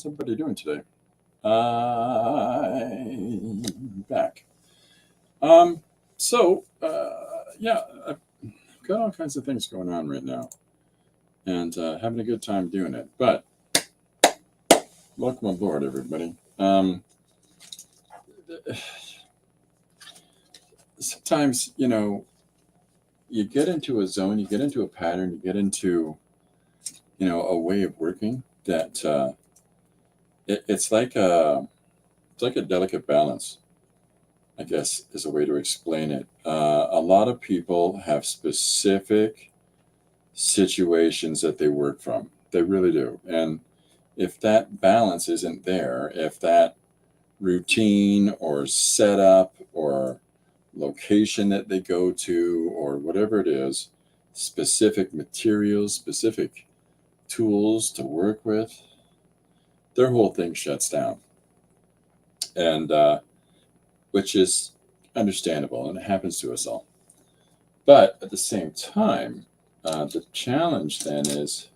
How's everybody doing today? I'm back. Um, yeah, I've got all kinds of things going on right now, and having a good time doing it. But welcome aboard, everybody. Sometimes, you get into a zone, you get into a pattern, you get into, a way of working that it's like a delicate balance, I guess, is a way to explain it. A lot of people have specific situations that they work from. They really do. And if that balance isn't there, if that routine or setup or location that they go to or whatever it is, specific materials, specific tools to work with, their whole thing shuts down. And which is understandable, and it happens to us all. But at the same time, the challenge then is,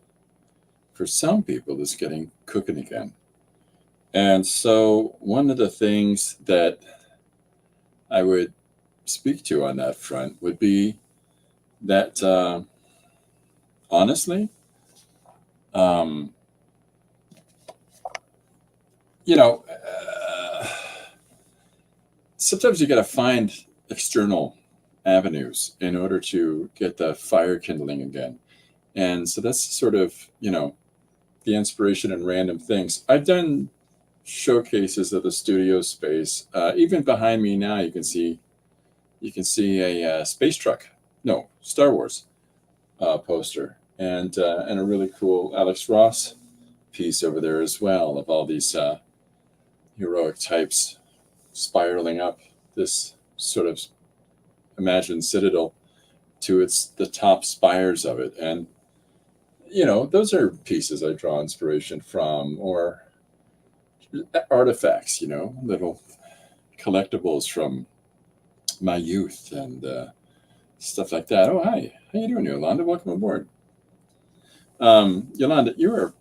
for some people, is getting cooking again. And so one of the things that I would speak to on that front would be that, honestly, um, sometimes you got to find external avenues in order to get the fire kindling again. And so that's sort of, the inspiration and random things. I've done showcases of the studio space. Even behind me now, you can see a space truck, no, Star Wars poster, and a really cool Alex Ross piece over there as well, of all these heroic types spiraling up this sort of imagined citadel to the top spires of it. And those are pieces I draw inspiration from, or artifacts, little collectibles from my youth and stuff like that. Oh, hi. How you doing, Yolanda? Welcome aboard. Yolanda, you are,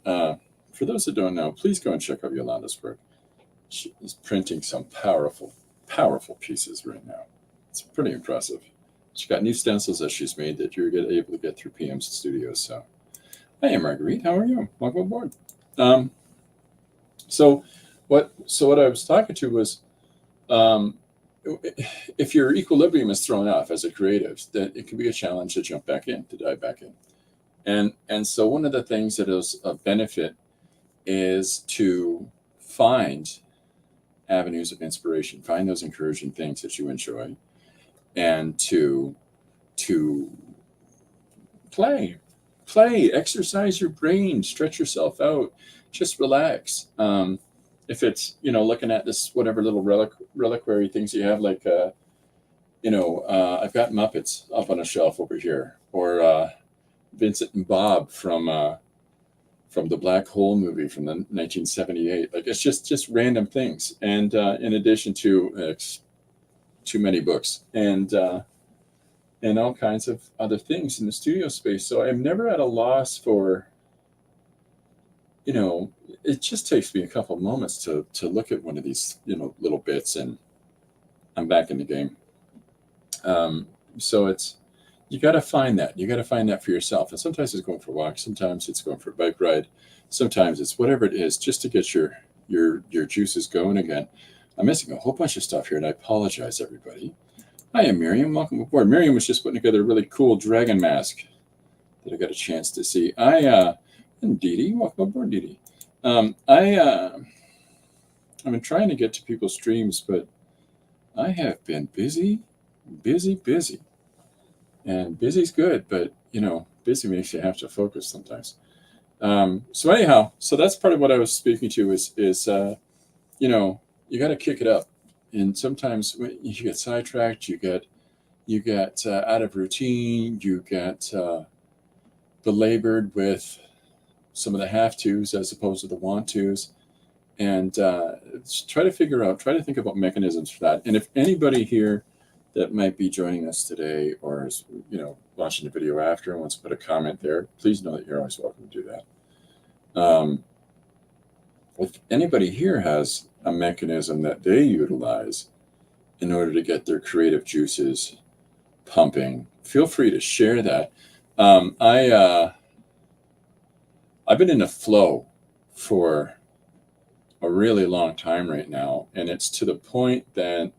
for those that don't know, please go and check out Yolanda's work. She is printing some powerful, powerful pieces right now. It's pretty impressive. She's got new stencils that she's made that you're able to get through PM's Studios. So, hi, Marguerite. How are you? Welcome aboard. So what I was talking to was, if your equilibrium is thrown off as a creative, then it can be a challenge to jump back in, to dive back in. And so one of the things that is a benefit is to find avenues of inspiration, find those encouraging things that you enjoy, and to play, exercise your brain, stretch yourself out, just relax. If it's, looking at this, whatever little reliquary things you have, like, I've got Muppets up on a shelf over here, or Vincent and Bob from the Black Hole movie from the 1978. Like, it's just random things. And in addition to too many books and all kinds of other things in the studio space. So I'm never at a loss for, it just takes me a couple moments to look at one of these, little bits, and I'm back in the game. So you got to find that. You got to find that for yourself. And sometimes it's going for a walk. Sometimes it's going for a bike ride. Sometimes it's whatever it is, just to get your juices going again. I'm missing a whole bunch of stuff here, and I apologize, everybody. Hi, I'm Miriam. Welcome aboard. Miriam was just putting together a really cool dragon mask that I got a chance to see. And Dee Dee. Welcome aboard, Dee Dee. I've been trying to get to people's streams, but I have been busy. And busy's good, but busy makes you have to focus sometimes. So anyhow, so that's part of what I was speaking to is you got to kick it up. And sometimes when you get sidetracked, you get out of routine, you get belabored with some of the have-tos as opposed to the want-tos. And try to think about mechanisms for that. And if anybody here that might be joining us today, or is, watching the video after and wants to put a comment there, please know that you're always welcome to do that. if anybody here has a mechanism that they utilize in order to get their creative juices pumping, feel free to share that. I've been in a flow for a really long time right now, and it's to the point that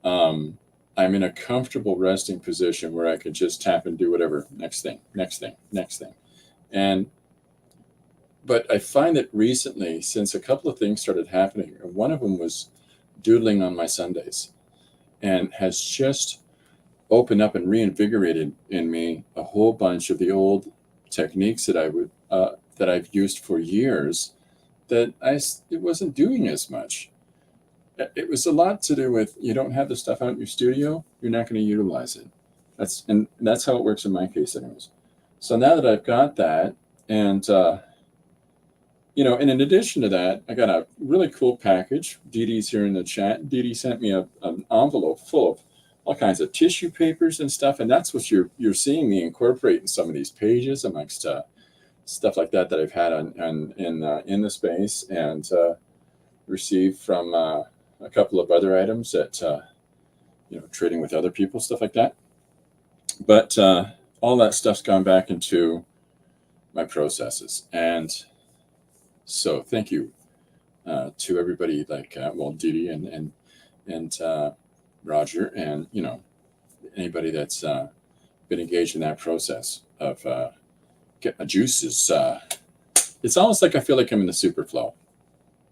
I'm in a comfortable resting position where I can just tap and do whatever, next thing, next thing, next thing. And but I find that recently, since a couple of things started happening, and one of them was doodling on my Sundays, and has just opened up and reinvigorated in me a whole bunch of the old techniques that I've used for years that it wasn't doing as much. It was a lot to do with, you don't have the stuff out in your studio, you're not going to utilize it. That's how it works in my case, anyways. So now that I've got that, and and in addition to that, I got a really cool package. Dee Dee's here in the chat. Dee Dee sent me an envelope full of all kinds of tissue papers and stuff, and that's what you're seeing me incorporate in some of these pages amongst stuff like that I've had in the space, and received from a couple of other items that trading with other people, stuff like that. But all that stuff's gone back into my processes, and so thank you to everybody, like Dee Dee and Roger, and anybody that's been engaged in that process of get my juices. It's almost like I feel like I'm in the super flow,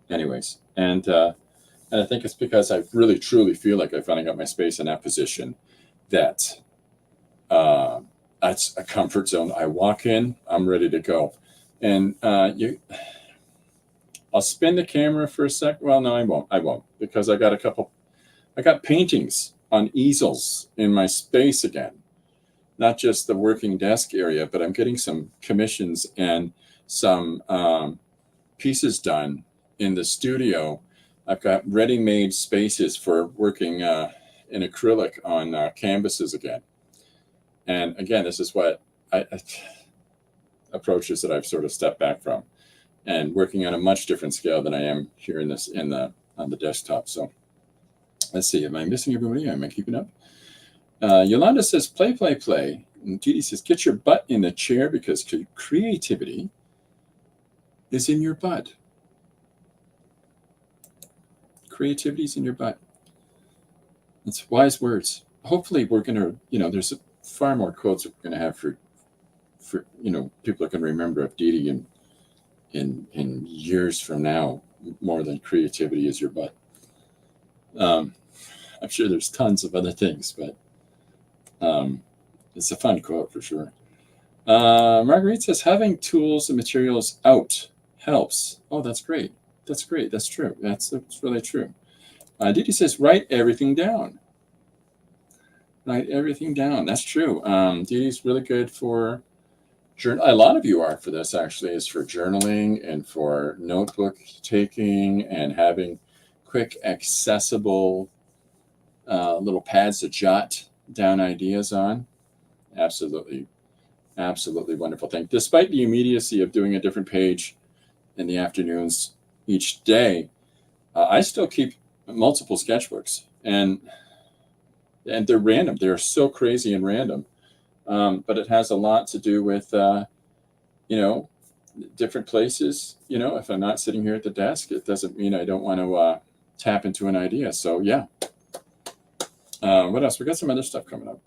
anyways, and I think it's because I really truly feel like I finally got my space in that position. That's a comfort zone. I walk in, I'm ready to go, and I'll spin the camera for a sec. Well, no, I won't, because I got paintings on easels in my space again. Not just the working desk area, but I'm getting some commissions and some pieces done in the studio. I've got ready-made spaces for working in acrylic on canvases again. And again, this is what approaches that I've sort of stepped back from, and working on a much different scale than I am here on the desktop. So let's see, am I missing everybody? Am I keeping up? Yolanda says, play, play, play. And Dee says, get your butt in the chair, because creativity is in your butt. Creativity is in your butt. It's wise words. Hopefully we're going to, there's far more quotes we're going to have for people that can remember of Dee Dee in years from now, more than creativity is your butt. I'm sure there's tons of other things, but it's a fun quote for sure. Marguerite says, having tools and materials out helps. Oh, that's great. That's great. That's true. That's really true. Dee Dee says, write everything down. Write everything down. That's true. Dee Dee's really good for a lot of you are for this, actually, is for journaling and for notebook taking and having quick, accessible little pads to jot down ideas on. Absolutely wonderful thing. Despite the immediacy of doing a different page in the afternoons each day, I still keep multiple sketchbooks, and they're random. They're so crazy and random, but it has a lot to do with different places. If I'm not sitting here at the desk, it doesn't mean I don't want to tap into an idea. So yeah. What else? We got some other stuff coming up.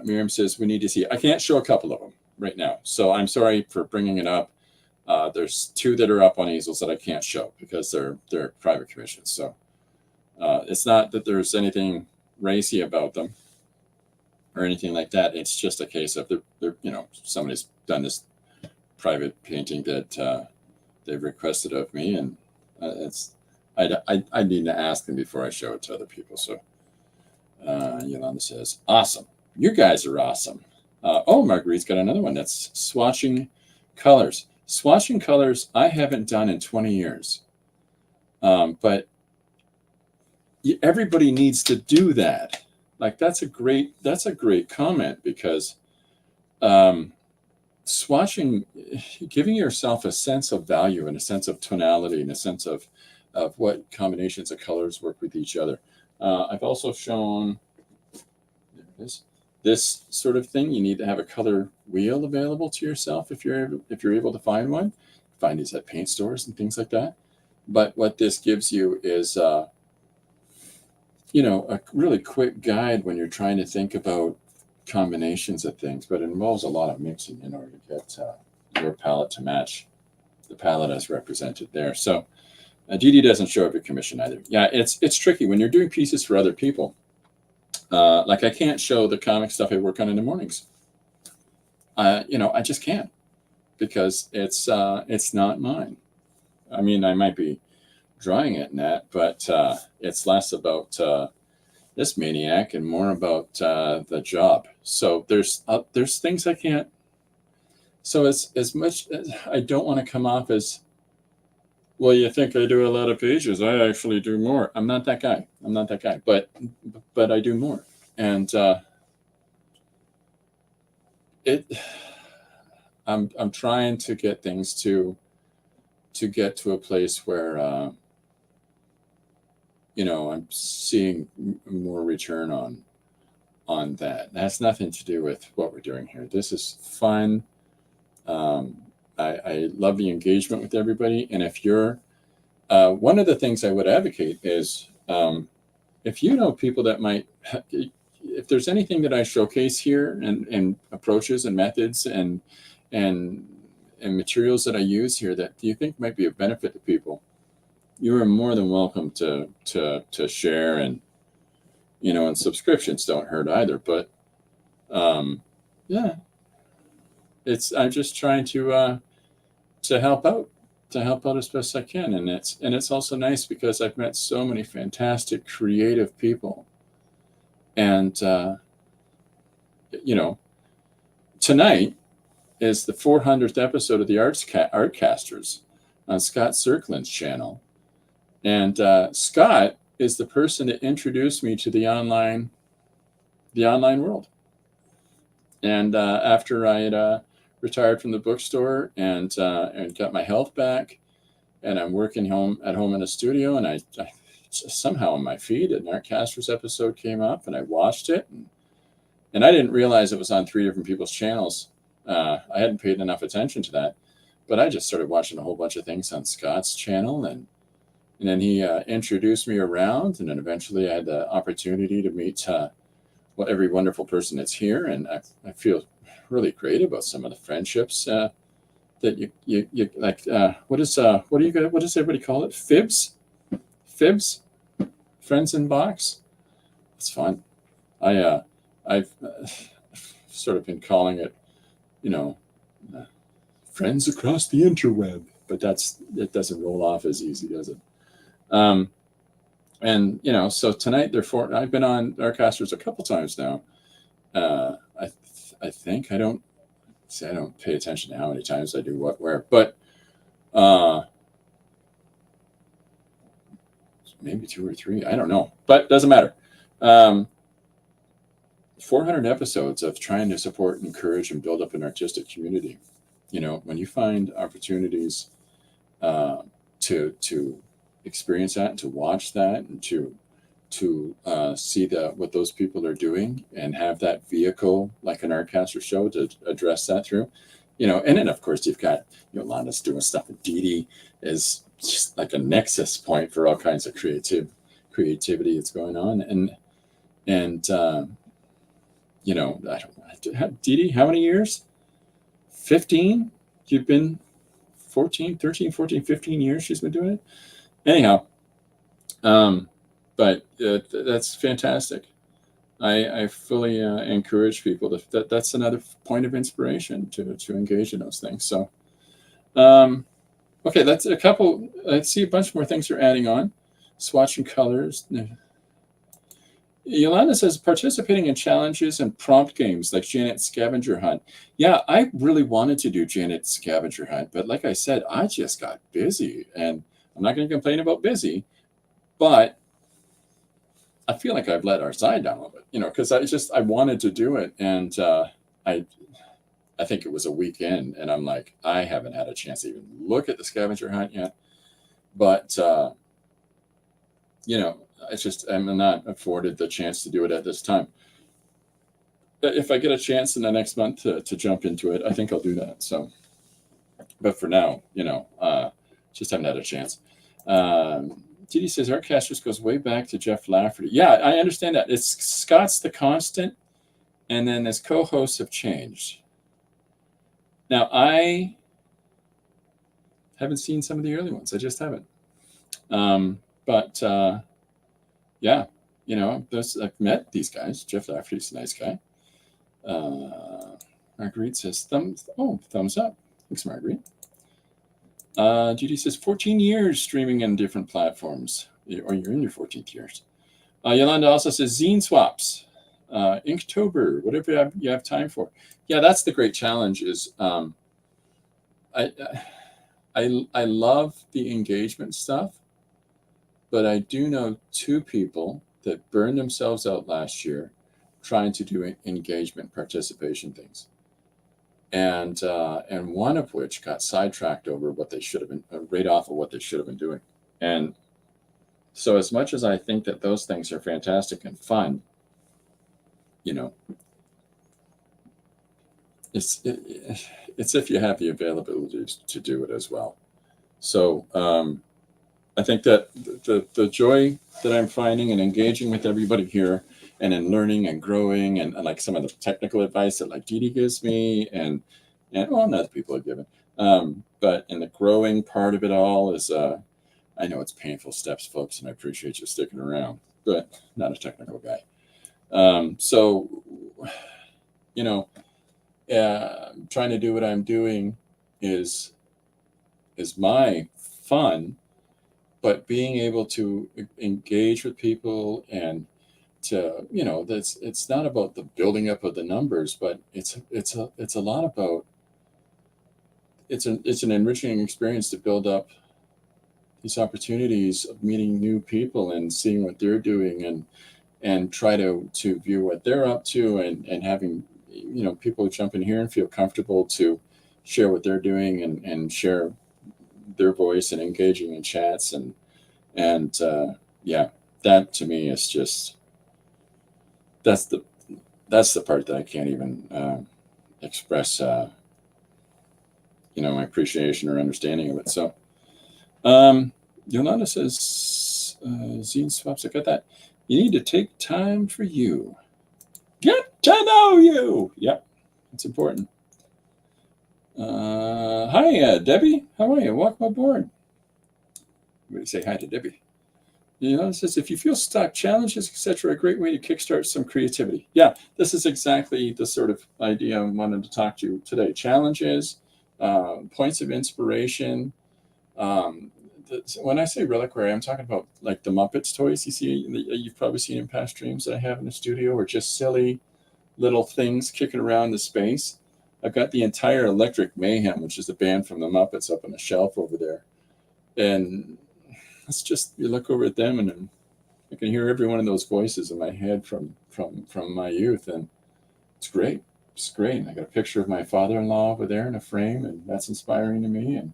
Miriam says we need to see. I can't show a couple of them right now, so I'm sorry for bringing it up. There's two that are up on easels that I can't show because they're private commissions. So it's not that there's anything racy about them or anything like that. It's just a case of they're somebody's done this private painting that they've requested of me, and I need to ask them before I show it to other people. So Yolanda says, awesome. You guys are awesome. Marguerite's got another one. That's swatching colors. Swatching colors I haven't done in 20 years. But everybody needs to do that. Like, that's a great comment, because swatching, giving yourself a sense of value and a sense of tonality and a sense of what combinations of colors work with each other. I've also shown, there it is, this sort of thing. You need to have a color wheel available to yourself if you're able to find one. Find these at paint stores and things like that. But what this gives you is, you know, a really quick guide when you're trying to think about combinations of things, but it involves a lot of mixing in order to get your palette to match the palette as represented there. So Dee Dee doesn't show up your commission either. Yeah, it's tricky when you're doing pieces for other people. Like I can't show the comic stuff I work on in the mornings. You know, I just can't, because it's not mine. I mean, I might be drawing it in that, but it's less about this maniac and more about the job. So there's things I can't. So as much as I don't want to come off as, well, you think I do a lot of pages, I actually do more. I'm not that guy. I'm not that guy. But I do more, and I'm trying to get things to get to a place where you know, I'm seeing more return on that. That has nothing to do with what we're doing here. This is fun. I love the engagement with everybody. And if you're, one of the things I would advocate is, if you know people that might, if there's anything that I showcase here and approaches and methods and materials that I use here that you think might be of benefit to people, you are more than welcome to share. And, you know, and subscriptions don't hurt either. But yeah, I'm just trying to help out, as best I can. And it's also nice because I've met so many fantastic creative people. And you know, tonight is the 400th episode of the Artcasters on Scott Cirkland's channel. And Scott is the person that introduced me to the online world. And after I had retired from the bookstore and got my health back, and I'm working at home in a studio, and I somehow on my feed an Artcasters episode came up, and I watched it, and I didn't realize it was on 3 different people's channels. I hadn't paid enough attention to that, but I just started watching a whole bunch of things on Scott's channel, and then he introduced me around, and then eventually I had the opportunity to meet every wonderful person that's here, and I feel really great about some of the friendships that you like. What does everybody call it? Fibs, friends in box. It's fun. I've sort of been calling it, you know, friends across the interweb, but it doesn't roll off as easy, does it? And you know, so tonight I've been on Artcasters a couple times now. I think I don't pay attention to how many times I do what where, but maybe 2 or 3. I don't know, but doesn't matter. 400 episodes of trying to support, encourage, and build up an artistic community. You know, when you find opportunities to experience that, and to watch that, and to see what those people are doing, and have that vehicle like an Artcaster show to address that through, you know. And then of course you've got Yolanda's doing stuff, and Dee Dee is just like a nexus point for all kinds of creativity that's going on. And you know, I don't know, Dee Dee, how many years? 15? You've been 13, 14, 15 years she's been doing it. Anyhow, but that's fantastic. I fully encourage people that's another point of inspiration to engage in those things. So, okay, that's a couple. I see a bunch more things you're adding on. Swatching colors. Yolanda says participating in challenges and prompt games like Janet's Scavenger Hunt. Yeah, I really wanted to do Janet's Scavenger Hunt, but like I said, I just got busy, and I'm not going to complain about busy, but I feel like I've let our side down a little bit, you know, because I wanted to do it, and I I think it was a weekend, and I'm like, I haven't had a chance to even look at the scavenger hunt yet. But it's just I'm not afforded the chance to do it at this time. But if I get a chance in the next month to jump into it, I think I'll do that. So, but for now, just haven't had a chance. Didi says Artcasters goes way back to Jeff Lafferty. Yeah, I understand that. It's Scott's the constant, and then his co-hosts have changed. Now, I haven't seen some of the early ones. I just haven't. But yeah, I've met these guys. Jeff Lafferty's a nice guy. Marguerite says thumbs up. Thanks, Marguerite. Judy says 14 years streaming on different platforms, or you're in your 14th years. Yolanda also says zine swaps, Inktober, whatever you have time for. Yeah, that's the great challenge. Is I love the engagement stuff, but I do know 2 people that burned themselves out last year trying to do engagement participation things. And one of which got sidetracked over what they should have been, right off of what they should have been doing. And so as much as I think that those things are fantastic and fun, it's if you have the availability to do it as well. So I think that the joy that I'm finding in engaging with everybody here and in learning and growing and like some of the technical advice that like Didi gives me and other people have given. But in the growing part of it all is, I know it's painful steps, folks, and I appreciate you sticking around, but not a technical guy. So, trying to do what I'm doing is my fun, but being able to engage with people and to it's not about the building up of the numbers, but it's a lot about it's an enriching experience to build up these opportunities of meeting new people and seeing what they're doing and try to view what they're up to and having people jump in here and feel comfortable to share what they're doing and share their voice and engaging in chats and that to me is just that's the part that I can't even express my appreciation or understanding of it. So Yolanda says zine swaps, I got that. You need to take time for you. Get to know you. Yep, it's important. Hi, Debbie. How are you? Welcome aboard. Everybody say hi to Debbie. It says, if you feel stuck, challenges, etc., a great way to kickstart some creativity. Yeah, this is exactly the sort of idea I wanted to talk to you today. Challenges, points of inspiration. When I say reliquary, I'm talking about like the Muppets toys you see, you've probably seen in past streams that I have in the studio, or just silly little things kicking around the space. I've got the entire Electric Mayhem, which is the band from the Muppets, up on the shelf over there. And it's just, you look over at them and I can hear every one of those voices in my head from my youth. And it's great. It's great. And I got a picture of my father-in-law over there in a frame, and that's inspiring to me. And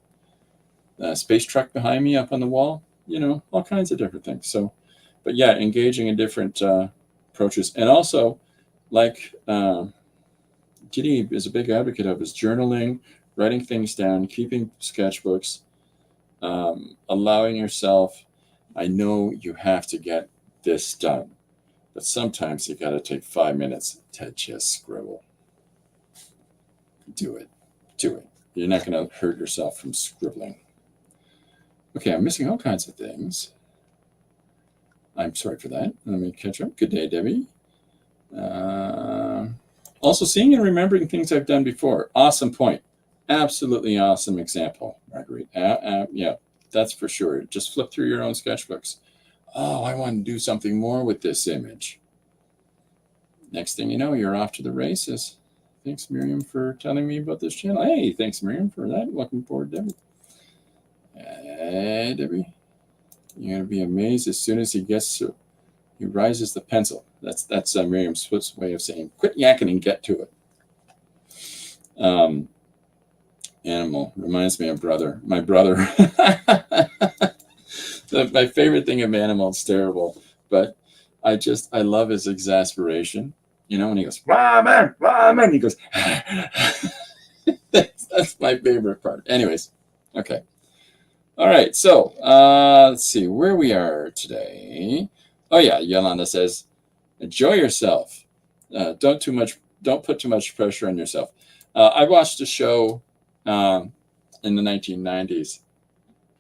a space truck behind me up on the wall, all kinds of different things. So, but yeah, engaging in different approaches. And also, like Didi is a big advocate of, is journaling, writing things down, keeping sketchbooks, allowing yourself, I know you have to get this done, but sometimes you got to take 5 minutes to just scribble. Do it. You're not going to hurt yourself from scribbling. Okay, I'm missing all kinds of things. I'm sorry for that. Let me catch up. Good day, Debbie. Also, seeing and remembering things I've done before. Awesome point. Absolutely awesome example, Marguerite. Yeah, that's for sure. Just flip through your own sketchbooks. Oh, I want to do something more with this image. Next thing you know, you're off to the races. Thanks, Miriam, for telling me about this channel. Hey, thanks, Miriam, for that. Welcome aboard, Debbie. Hey, Debbie. You're going to be amazed as soon as he rises the pencil. That's Miriam Swift's way of saying, quit yakking and get to it. Um, animal reminds me of my brother. My favorite thing of animal, it's terrible, but I love his exasperation. You know, when he goes, ramen, ramen, he goes, that's my favorite part. Anyways, okay. All right, so let's see where we are today. Oh yeah, Yolanda says, enjoy yourself. Don't put too much pressure on yourself. I watched a show in the 1990s,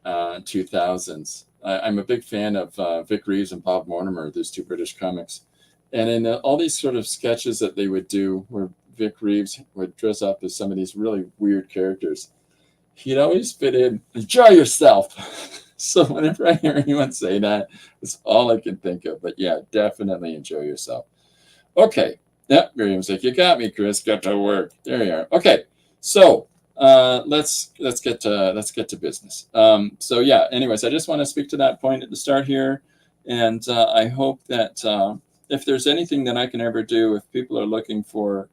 2000s. I'm a big fan of Vic Reeves and Bob Mortimer, these two British comics. And in all these sort of sketches that they would do where Vic Reeves would dress up as some of these really weird characters, he'd always fit in, enjoy yourself. So whenever I hear anyone say that, it's all I can think of. But yeah, definitely enjoy yourself. Okay. Yeah, Miriam's like, you got me, Chris. Get to work. There you are. Okay. So let's get to business. So yeah. Anyways, I just want to speak to that point at the start here, and I hope that if there's anything that I can ever do, if people are looking for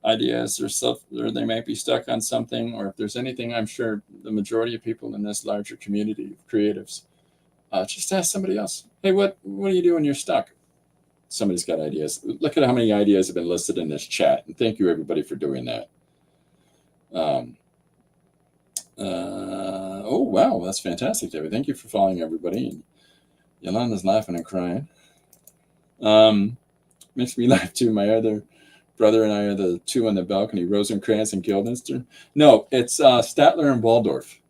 ideas or stuff, or they might be stuck on something, or if there's anything, I'm sure the majority of people in this larger community of creatives, just ask somebody else. Hey, what do you do when you're stuck? Somebody's got ideas. Look at how many ideas have been listed in this chat, and thank you everybody for doing that. Oh wow, that's fantastic, David. Thank you for following everybody. Yolanda's laughing and crying. Makes me laugh too. My other brother and I are the two on the balcony, Rosencrantz and Guildenstern. No, it's Statler and Waldorf,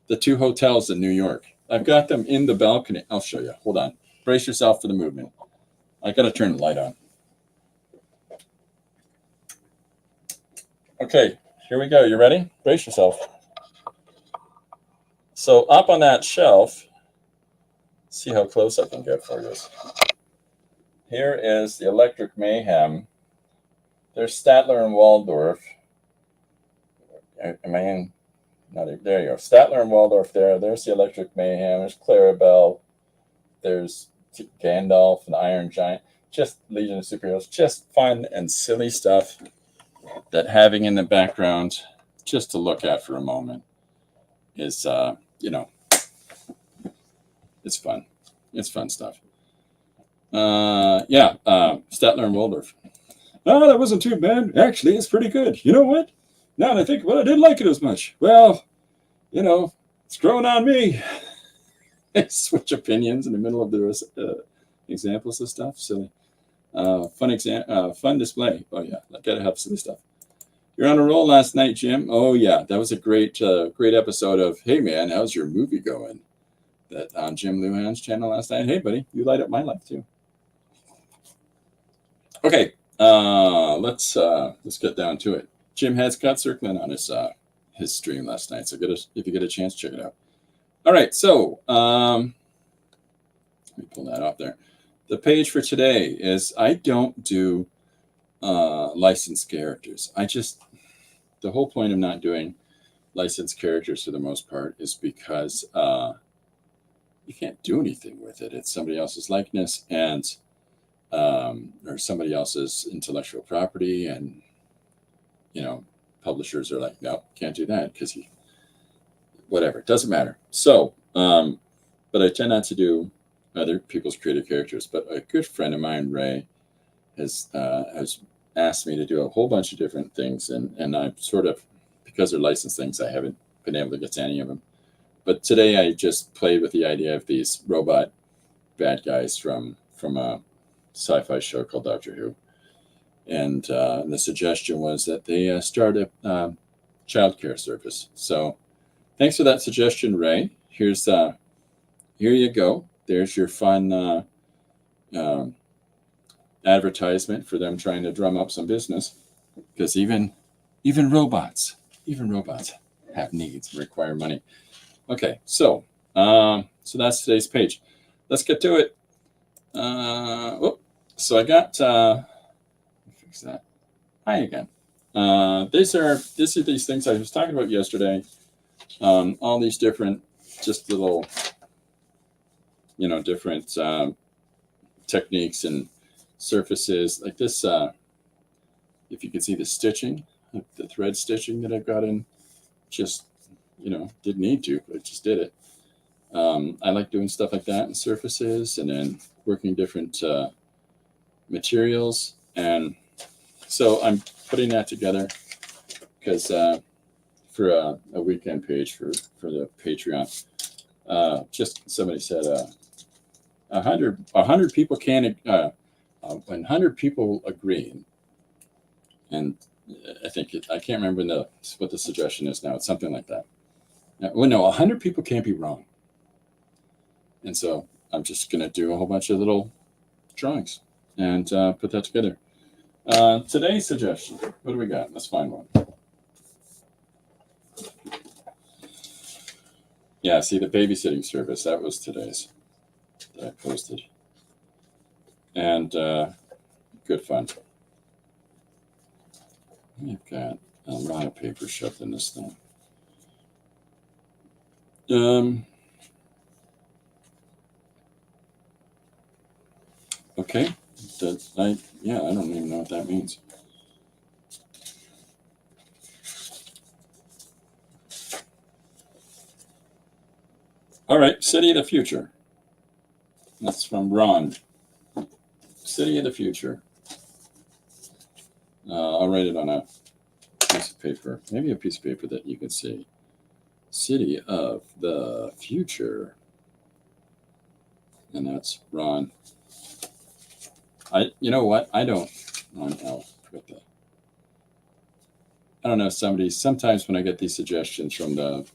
the two hotels in New York. I've got them in the balcony. I'll show you. Hold on. Brace yourself for the movement. I got to turn the light on. Okay, here we go. You ready? Brace yourself. So up on that shelf, see how close I can get for this. Here is the Electric Mayhem. There's Statler and Waldorf. Am I in? No, there you go. Statler and Waldorf there. There's the Electric Mayhem. There's Clarabelle. There's Gandalf and Iron Giant. Just Legion of Superheroes. Just fun and silly stuff that having in the background just to look at for a moment is, it's fun. It's fun stuff. Statler and Waldorf. Oh, that wasn't too bad. Actually, it's pretty good. You know what? Now that I think, well, I didn't like it as much. Well, it's growing on me. Switch opinions in the middle of the examples of stuff. Silly. Fun display. Oh yeah, gotta have silly stuff. You're on a roll last night, Jim. Oh yeah, that was a great episode of Hey Man, how's your movie going? That on Jim Luhan's channel last night. Hey buddy, you light up my life too. Okay, let's get down to it. Jim had Scott circling on his stream last night, so if you get a chance, check it out. All right, so let me pull that off there. The page for today is I don't do licensed characters. The whole point of not doing licensed characters for the most part is because you can't do anything with it. It's somebody else's likeness and or somebody else's intellectual property, and publishers are like, no, can't do that because whatever, it doesn't matter. So, but I tend not to do other people's creative characters. But a good friend of mine, Ray, has asked me to do a whole bunch of different things, and I've sort of, because they're licensed things, I haven't been able to get to any of them. But today I just played with the idea of these robot bad guys from a sci-fi show called Doctor Who. And the suggestion was that they start a childcare service. So thanks for that suggestion, Ray. Here you go. There's your fun advertisement for them trying to drum up some business. Because even robots have needs, require money. Okay, so that's today's page. Let's get to it. So I got fix that. Hi again. These are these things I was talking about yesterday. All these different, just little, different techniques and surfaces like this. If you can see the stitching the thread stitching that I've got in, just, didn't need to, but just did it. I like doing stuff like that in surfaces, and then working different materials. And so I'm putting that together because for a weekend page for the Patreon, just somebody said 100 people can't 100 people agreeing, and I think I can't remember what the suggestion is now. It's something like that. Well, no, 100 people can't be wrong. And so I'm just going to do a whole bunch of little drawings and put that together. Today's suggestion, what do we got? Let's find one. Yeah, see, the babysitting service, that was today's that I posted. And good fun. We've got a lot of paper shoved in this thing. Okay, I don't even know what that means. All right, City of the Future. That's from Ron. City of the Future. I'll write it on a piece of paper, maybe a piece of paper that you can see. City of the Future. And that's Ron. You know what? I don't. Ron L. I don't know. Sometimes when I get these suggestions from the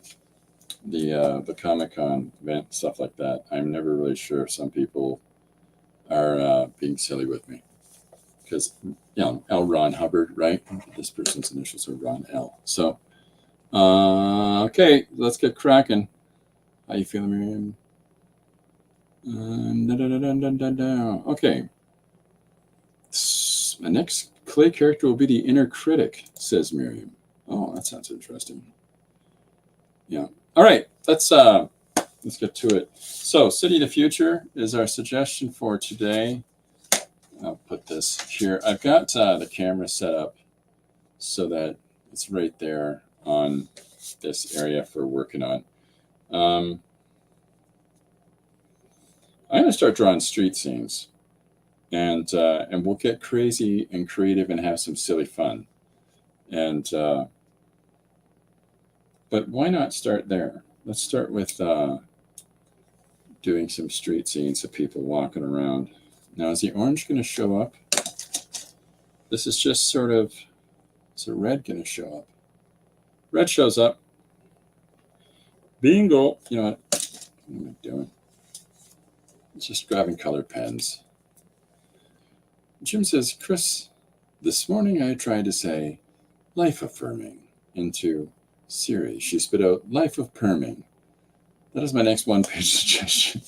Comic-Con event, stuff like that, I'm never really sure if some people are being silly with me. Because, L. Ron Hubbard, right? This person's initials are Ron L. So, okay, let's get cracking. How you feeling, Miriam? Okay. My next clay character will be the inner critic, says Miriam. Oh, that sounds interesting. Yeah. All right, let's get to it. So, City of the Future is our suggestion for today. I'll put this here. I've got the camera set up so that it's right there on this area for working on. I'm going to start drawing street scenes, and we'll get crazy and creative and have some silly fun. And but why not start there? Let's start with doing some street scenes of people walking around. Now, is the orange going to show up? This is just sort of, is the red going to show up? Red shows up. Bingo. You know what am I doing? It's just grabbing colored pens. Jim says, Chris, this morning I tried to say life affirming into Siri. She spit out life of perming. That is my next one-page suggestion.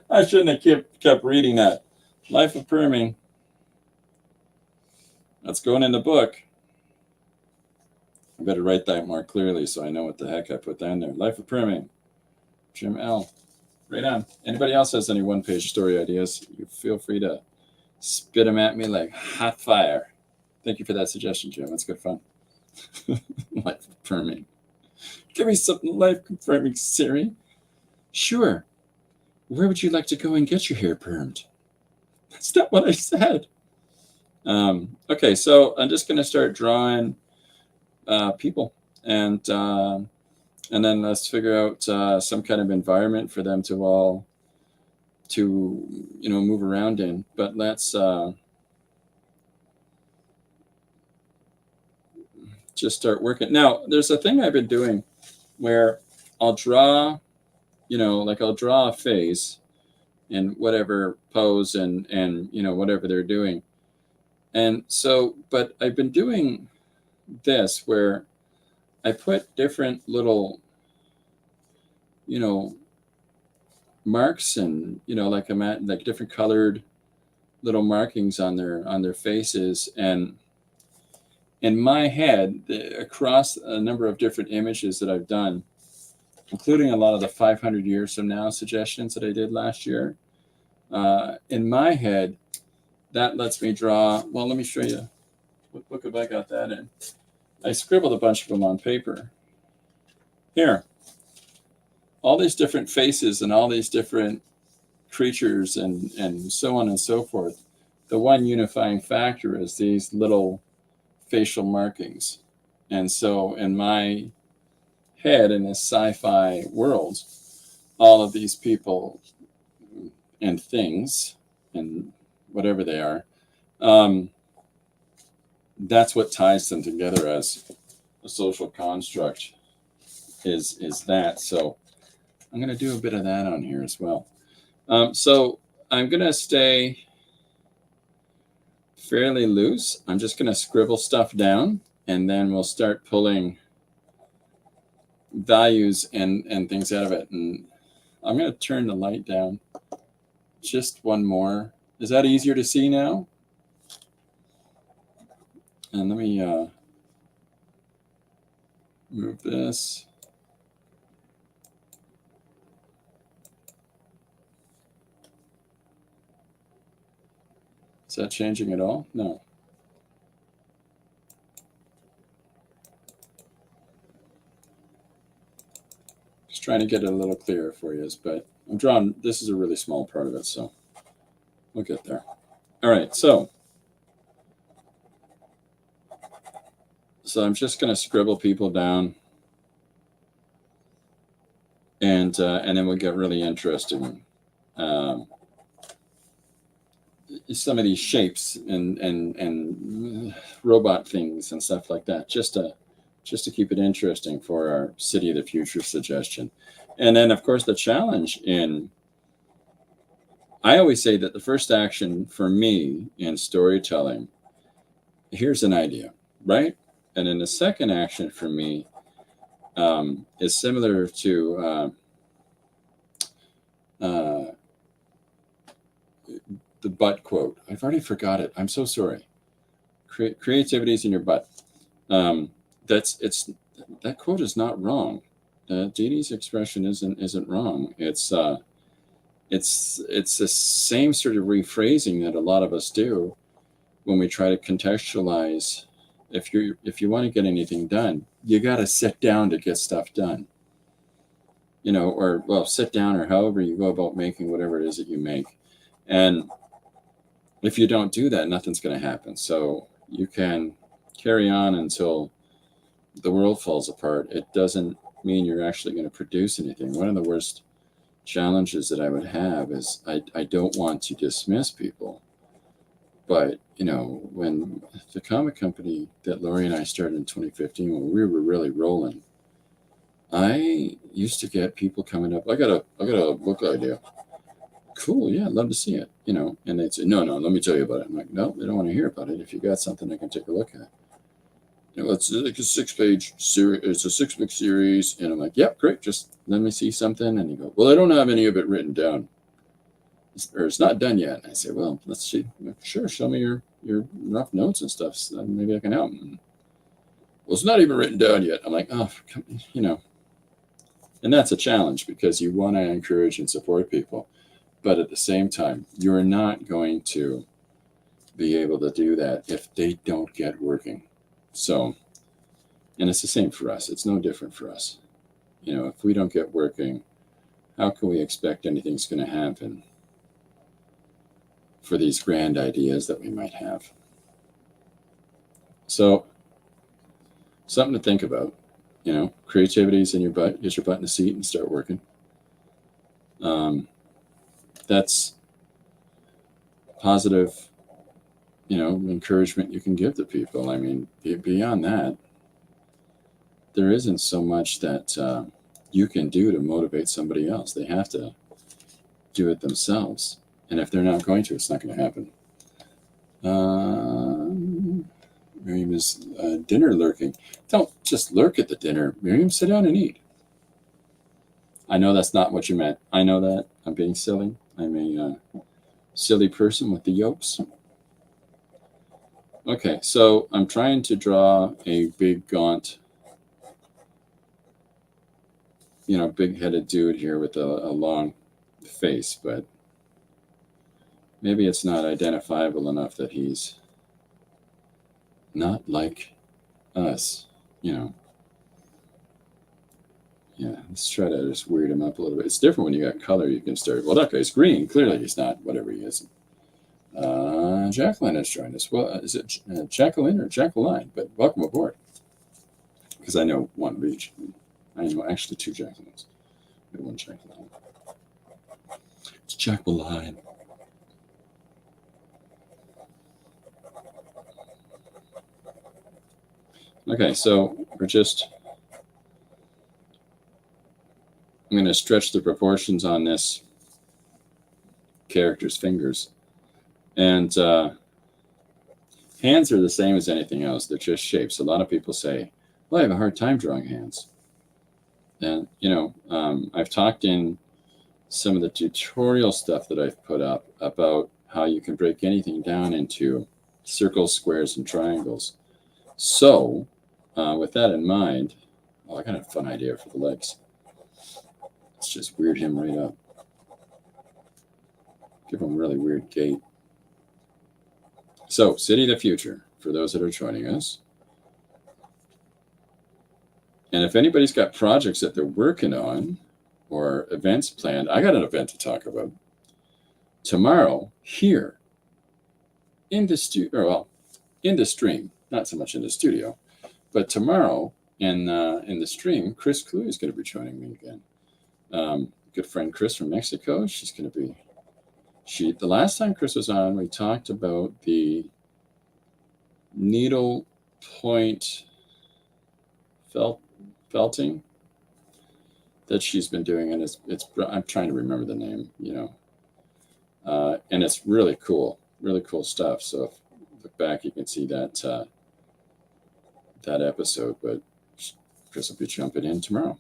I shouldn't have kept reading that. Life of perming. That's going in the book. I better write that more clearly so I know what the heck I put down there. Life of perming. Jim L. Right on. Anybody else has any one-page story ideas, you feel free to spit them at me like hot fire. Thank you for that suggestion, Jim. That's good fun. Life affirming. Give me something life confirming, Siri. Sure. Where would you like to go and get your hair permed? That's not what I said. Okay, so I'm just going to start drawing people, and then let's figure out some kind of environment for them to all move around in. But let's just start working. Now, there's a thing I've been doing where I'll draw, I'll draw a face in whatever pose and whatever they're doing. And so, but I've been doing this where I put different little, marks and, like I'm at like different colored little markings on their faces. And in my head, across a number of different images that I've done, including a lot of the 500 years from now suggestions that I did last year, in my head, that lets me draw, well, let me show you. What book have I got that in? I scribbled a bunch of them on paper. Here, all these different faces and all these different creatures and so on and so forth. The one unifying factor is these little facial markings. And so in my head, in this sci-fi world, all of these people and things and whatever they are, that's what ties them together as a social construct is that. So I'm going to do a bit of that on here as well. So I'm going to stay fairly loose. I'm just going to scribble stuff down, and then we'll start pulling values and things out of it. And I'm going to turn the light down just one more. Is that easier to see now? And let me move this. Is that changing at all? No. Just trying to get it a little clearer for you, but I'm drawing, this is a really small part of it, so we'll get there. All right, so I'm just going to scribble people down, and then we'll get really interesting. Some of these shapes and robot things and stuff like that, just to keep it interesting for our City of the Future suggestion. And then, of course, the challenge I always say that the first action for me in storytelling, here's an idea, right? And then the second action for me is similar to the butt quote. I've already forgot it. I'm so sorry. Creativity is in your butt. That quote is not wrong. Dee Dee's expression isn't wrong. It's the same sort of rephrasing that a lot of us do when we try to contextualize. If you want to get anything done, you got to sit down to get stuff done. Or sit down, or however you go about making whatever it is that you make. And if you don't do that, nothing's going to happen. So you can carry on until the world falls apart. It doesn't mean you're actually going to produce anything. One of the worst challenges that I would have is I don't want to dismiss people. But, when the comic company that Lori and I started in 2015, when we were really rolling, I used to get people coming up. I got a book idea. Cool, yeah, I'd love to see it. And they'd say, no, let me tell you about it. I'm like, no, they don't want to hear about it. If you got something, I can take a look at. It's like a 6-page series. It's a 6-book series, and I'm like, yep, great. Just let me see something. And you go, well, I don't have any of it written down, or it's not done yet. And I say, well, let's see. Sure, show me your rough notes and stuff. So maybe I can help. Well, it's not even written down yet. I'm like, oh, and that's a challenge because you want to encourage and support people. But at the same time, you're not going to be able to do that if they don't get working. So, and it's the same for us. It's no different for us. If we don't get working, how can we expect anything's going to happen for these grand ideas that we might have? So, something to think about. Creativity's in your butt. Get your butt in the seat and start working. That's positive, encouragement you can give to people. I mean, beyond that, there isn't so much that you can do to motivate somebody else. They have to do it themselves. And if they're not going to, it's not going to happen. Miriam is dinner lurking. Don't just lurk at the dinner. Miriam, sit down and eat. I know that's not what you meant. I know that. I'm being silly. I'm a silly person with the yolks. Okay, so I'm trying to draw a big, gaunt, big-headed dude here with a long face, but maybe it's not identifiable enough that he's not like us, you know. Yeah, let's try to just weird him up a little bit. It's different when you got color. You can start, well, that guy's green. Clearly he's not whatever he is. Jacqueline has joined us. Well, is it Jacqueline or Jacqueline? But welcome aboard. Because I know one of each. I know actually two Jacquelines. One Jacqueline. It's Jacqueline. Okay, so we're just, I'm going to stretch the proportions on this character's fingers. And hands are the same as anything else. They're just shapes. A lot of people say, well, I have a hard time drawing hands. And, I've talked in some of the tutorial stuff that I've put up about how you can break anything down into circles, squares, and triangles. So, with that in mind, I got a fun idea for the legs. Let's just weird him right up. Give him a really weird gait. So, City of the Future, for those that are joining us. And if anybody's got projects that they're working on or events planned, I got an event to talk about. Tomorrow, here, in the in the stream, not so much in the studio, but tomorrow in the stream, Chris Clue is going to be joining me again. Good friend Chris from Mexico. She's going to be. The last time Chris was on, we talked about the needle point felting that she's been doing, and it's I'm trying to remember the name, and it's really cool stuff. So if you look back, you can see that that episode. But Chris will be jumping in tomorrow.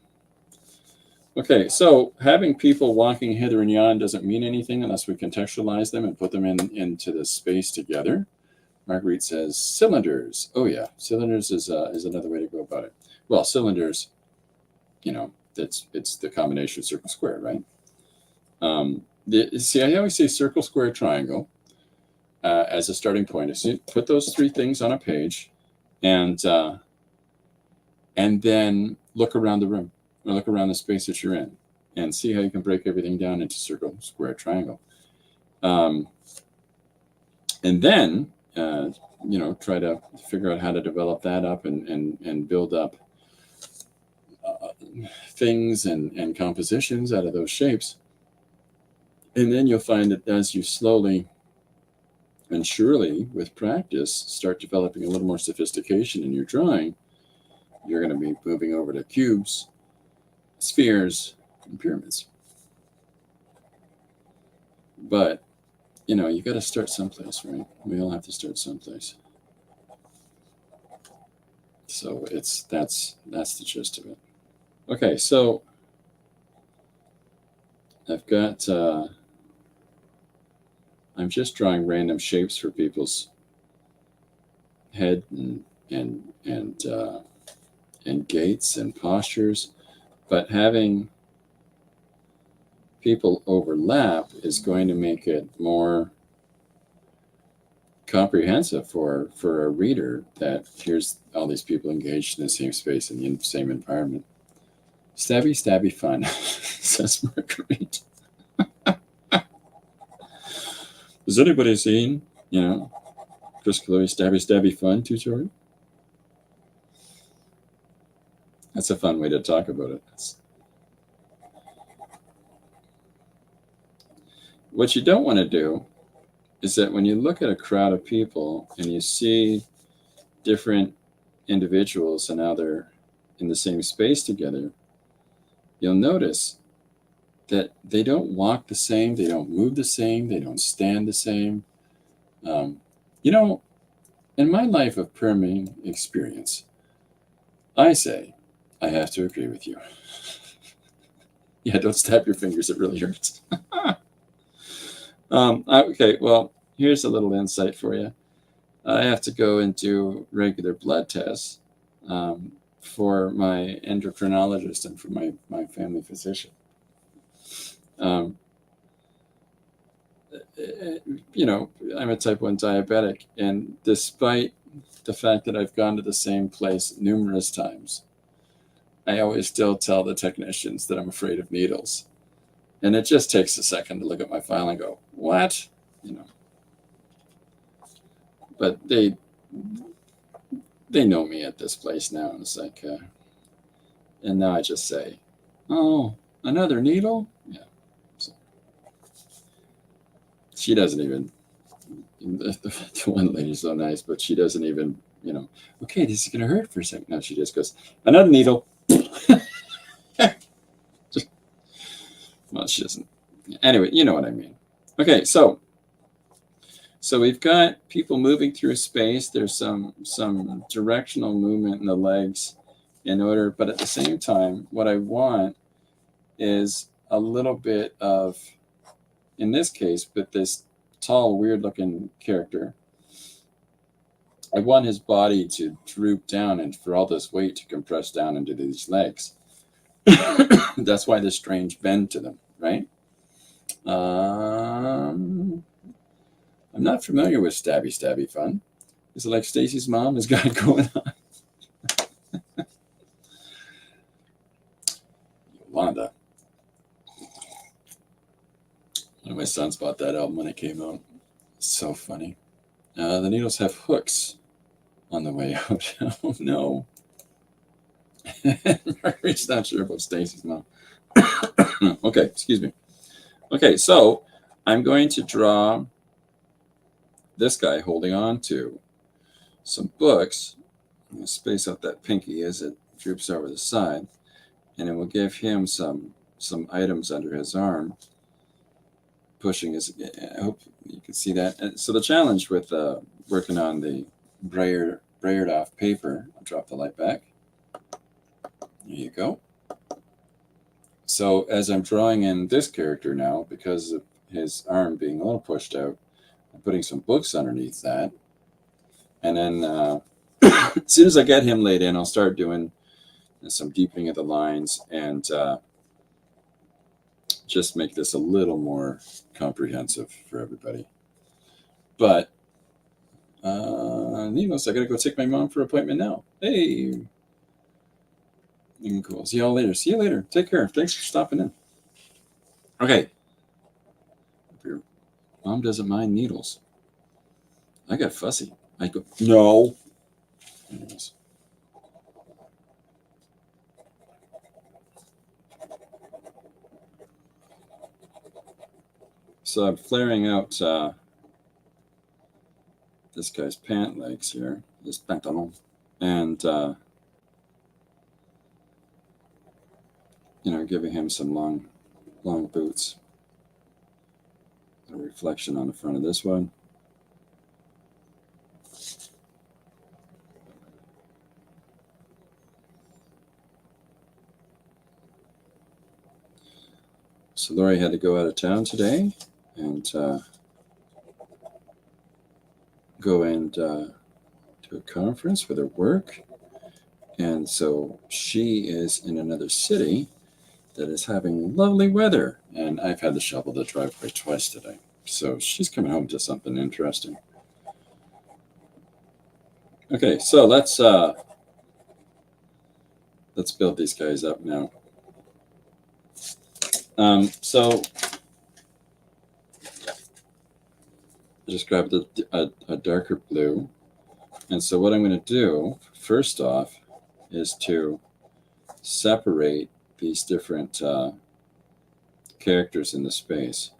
Okay, so having people walking hither and yon doesn't mean anything unless we contextualize them and put them into the space together. Marguerite says cylinders. Oh yeah, cylinders is another way to go about it. Well, cylinders, it's the combination circle square, right? See, I always say circle, square, triangle as a starting point. So put those three things on a page, and then look around the room, or look around the space that you're in, and see how you can break everything down into circle, square, triangle. And then, try to figure out how to develop that up and build up things and compositions out of those shapes. And then you'll find that as you slowly and surely, with practice, start developing a little more sophistication in your drawing, you're going to be moving over to cubes, spheres, and pyramids. But, you got to start someplace, right? We all have to start someplace. So that's the gist of it. Okay, so I've got, I'm just drawing random shapes for people's head and gaits and postures, but having people overlap is going to make it more comprehensive for a reader that here's all these people engaged in the same space in the same environment. Stabby fun, says Marguerite. Has anybody seen, Chris Chloe stabby fun tutorial? That's a fun way to talk about it. What you don't want to do is that when you look at a crowd of people and you see different individuals and how they're in the same space together, you'll notice that they don't walk the same, they don't move the same, they don't stand the same. In my life of permitting experience, I say, I have to agree with you. Yeah, don't stab your fingers, it really hurts. Okay, well, here's a little insight for you. I have to go and do regular blood tests for my endocrinologist and for my family physician. I'm a type 1 diabetic, and despite the fact that I've gone to the same place numerous times, I always still tell the technicians that I'm afraid of needles. And it just takes a second to look at my file and go, what? You know. But they know me at this place now. And it's like, and now I just say, oh, another needle? Yeah. So she doesn't even, the one lady's so nice, but she doesn't even, okay, this is going to hurt for a second. No, she just goes, another needle. Well, she doesn't. Anyway, you know what I mean. Okay, so we've got people moving through space. There's some directional movement in the legs in order, but at the same time, what I want is a little bit of, in this case, with this tall, weird-looking character, I want his body to droop down and for all this weight to compress down into these legs. That's why there's strange bend to them, right? I'm not familiar with stabby fun. Is it like Stacy's mom has got going on? Yolanda. One of my sons bought that album when it came out. It's so funny. The needles have hooks on the way out. Oh no. Margaret's not sure about Stacy's mom. Okay, excuse me. Okay, so I'm going to draw this guy holding on to some books. I'm going to space out that pinky as it droops over the side, and it will give him some items under his arm, pushing his. I hope you can see that. And so the challenge with working on the brayered off paper, I'll drop the light back. There you go. So as I'm drawing in this character now, because of his arm being a little pushed out, I'm putting some books underneath that. And then as soon as I get him laid in, I'll start doing some deepening of the lines and just make this a little more comprehensive for everybody. But needless, I gotta go take my mom for an appointment now. Hey. Cool. See y'all later. See you later. Take care. Thanks for stopping in. Okay. If your mom doesn't mind needles, I got fussy. I go, no. Anyways. So I'm flaring out this guy's pant legs here, this pantalon, and giving him some long boots. A reflection on the front of this one. So Lori had to go out of town today and go and to a conference for their work. And so she is in another city that is having lovely weather. And I've had to shovel the driveway twice today. So she's coming home to something interesting. Okay, so let's build these guys up now. So I just grabbed a darker blue. And so what I'm going to do, first off, is to separate these different characters in the space.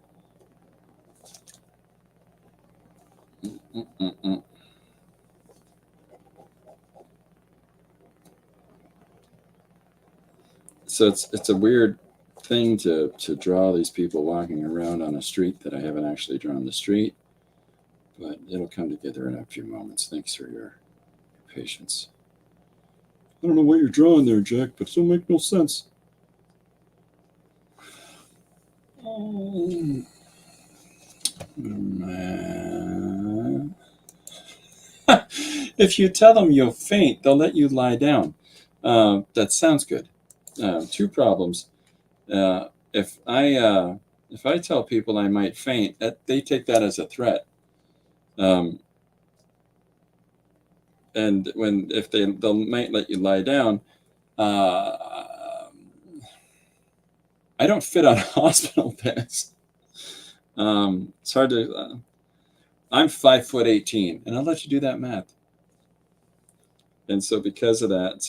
So it's a weird thing to draw these people walking around on a street that I haven't actually drawn the street, but it'll come together in a few moments. Thanks for your patience. I don't know what you're drawing there, Jack, but it don't make no sense. Oh, man. If you tell them you'll faint, they'll let you lie down. That sounds good. Two problems. If I tell people I might faint, they take that as a threat. and if they'll might let you lie down. Uh, I don't fit on hospital beds. It's hard to. I'm 5'18", and I'll let you do that math. And so because of that,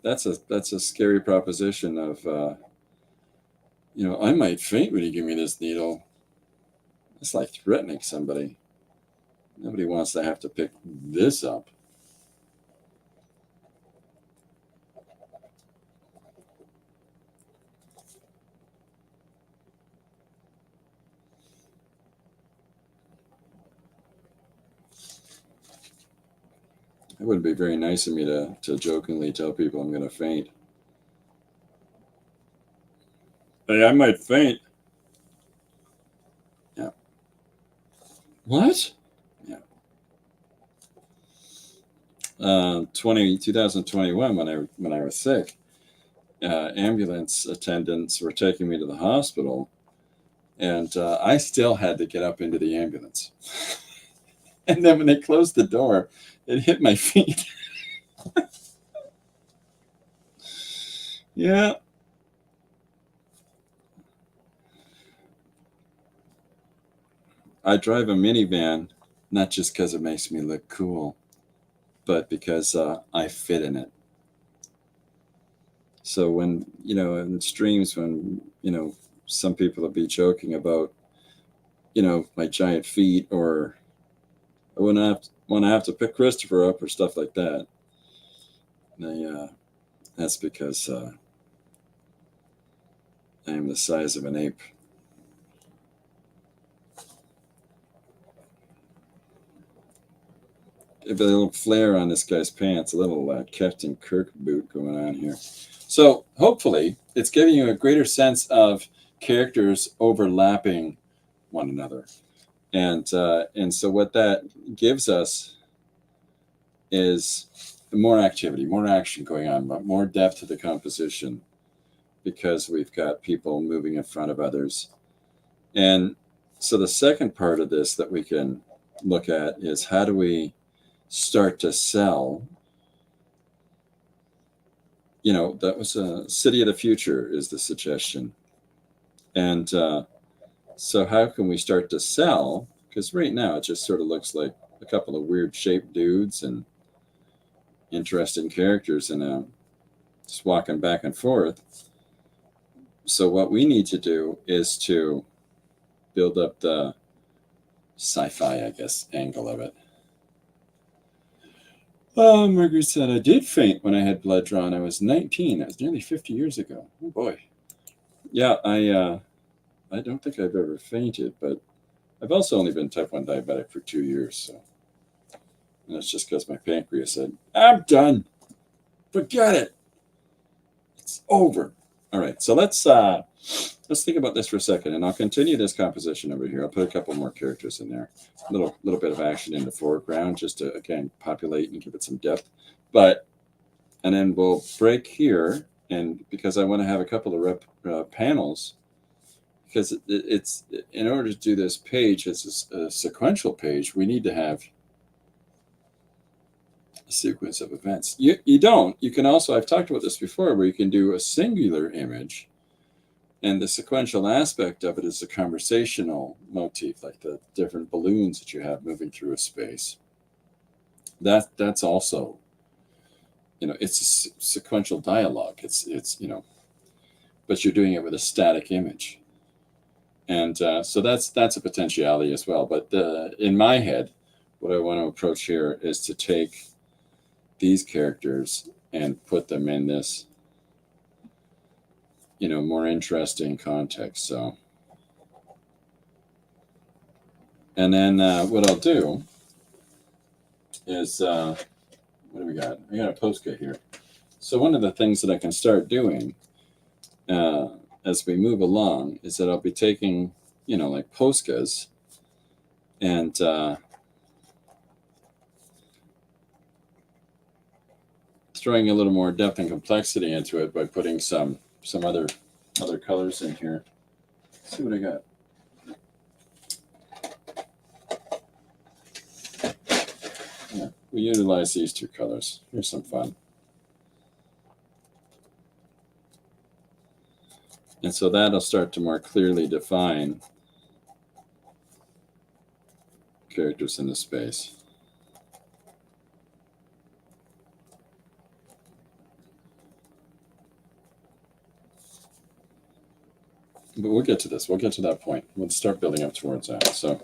that's a scary proposition of, I might faint when you give me this needle. It's like threatening somebody. Nobody wants to have to pick this up. It wouldn't be very nice of me to jokingly tell people I'm going to faint. Hey, I might faint. Yeah. What? Yeah. 2021, when I was sick, ambulance attendants were taking me to the hospital, and I still had to get up into the ambulance. And then when they closed the door, it hit my feet. Yeah. I drive a minivan, not just because it makes me look cool, but because I fit in it. So when, in streams, when, some people will be joking about, my giant feet, or I wouldn't want to have to pick Christopher up or stuff like that. That's because I am the size of an ape. A little flare on this guy's pants, a little Captain Kirk boot going on here. So hopefully it's giving you a greater sense of characters overlapping one another. And so what that gives us is more activity, more action going on, but more depth to the composition, because we've got people moving in front of others. And so the second part of this that we can look at is, how do we start to sell? That was a city of the future is the suggestion. And so how can we start to sell? Because right now it just sort of looks like a couple of weird shaped dudes and interesting characters and just walking back and forth. So what we need to do is to build up the sci-fi, I guess, angle of it. Oh, Margaret said, I did faint when I had blood drawn. I was 19. That was nearly 50 years ago. Oh, boy. Yeah, I don't think I've ever fainted, but I've also only been type 1 diabetic for 2 years. So, and that's just because my pancreas said, I'm done. Forget it. It's over. All right, so let's think about this for a second, and I'll continue this composition over here. I'll put a couple more characters in there. A little bit of action in the foreground, just to, again, populate and give it some depth. And then we'll break here, and because I want to have a couple of panels, because it's in order to do this page, it's a sequential page, we need to have a sequence of events. You can also, I've talked about this before, where you can do a singular image, and the sequential aspect of it is a conversational motif, like the different balloons that you have moving through a space. That's also, it's a sequential dialogue. It's but you're doing it with a static image. And so that's a potentiality as well. But in my head, what I want to approach here is to take these characters and put them in this, more interesting context. So, and then what I'll do is, what do we got? I got a Posca here. So one of the things that I can start doing as we move along is that I'll be taking, like Poscas, and throwing a little more depth and complexity into it by putting some other colors in here. Let's see what I got. we utilize these two colors. Here's some fun. And so that'll start to more clearly define characters in the space. But we'll get to this. We'll get to that point. We'll start building up towards that. So,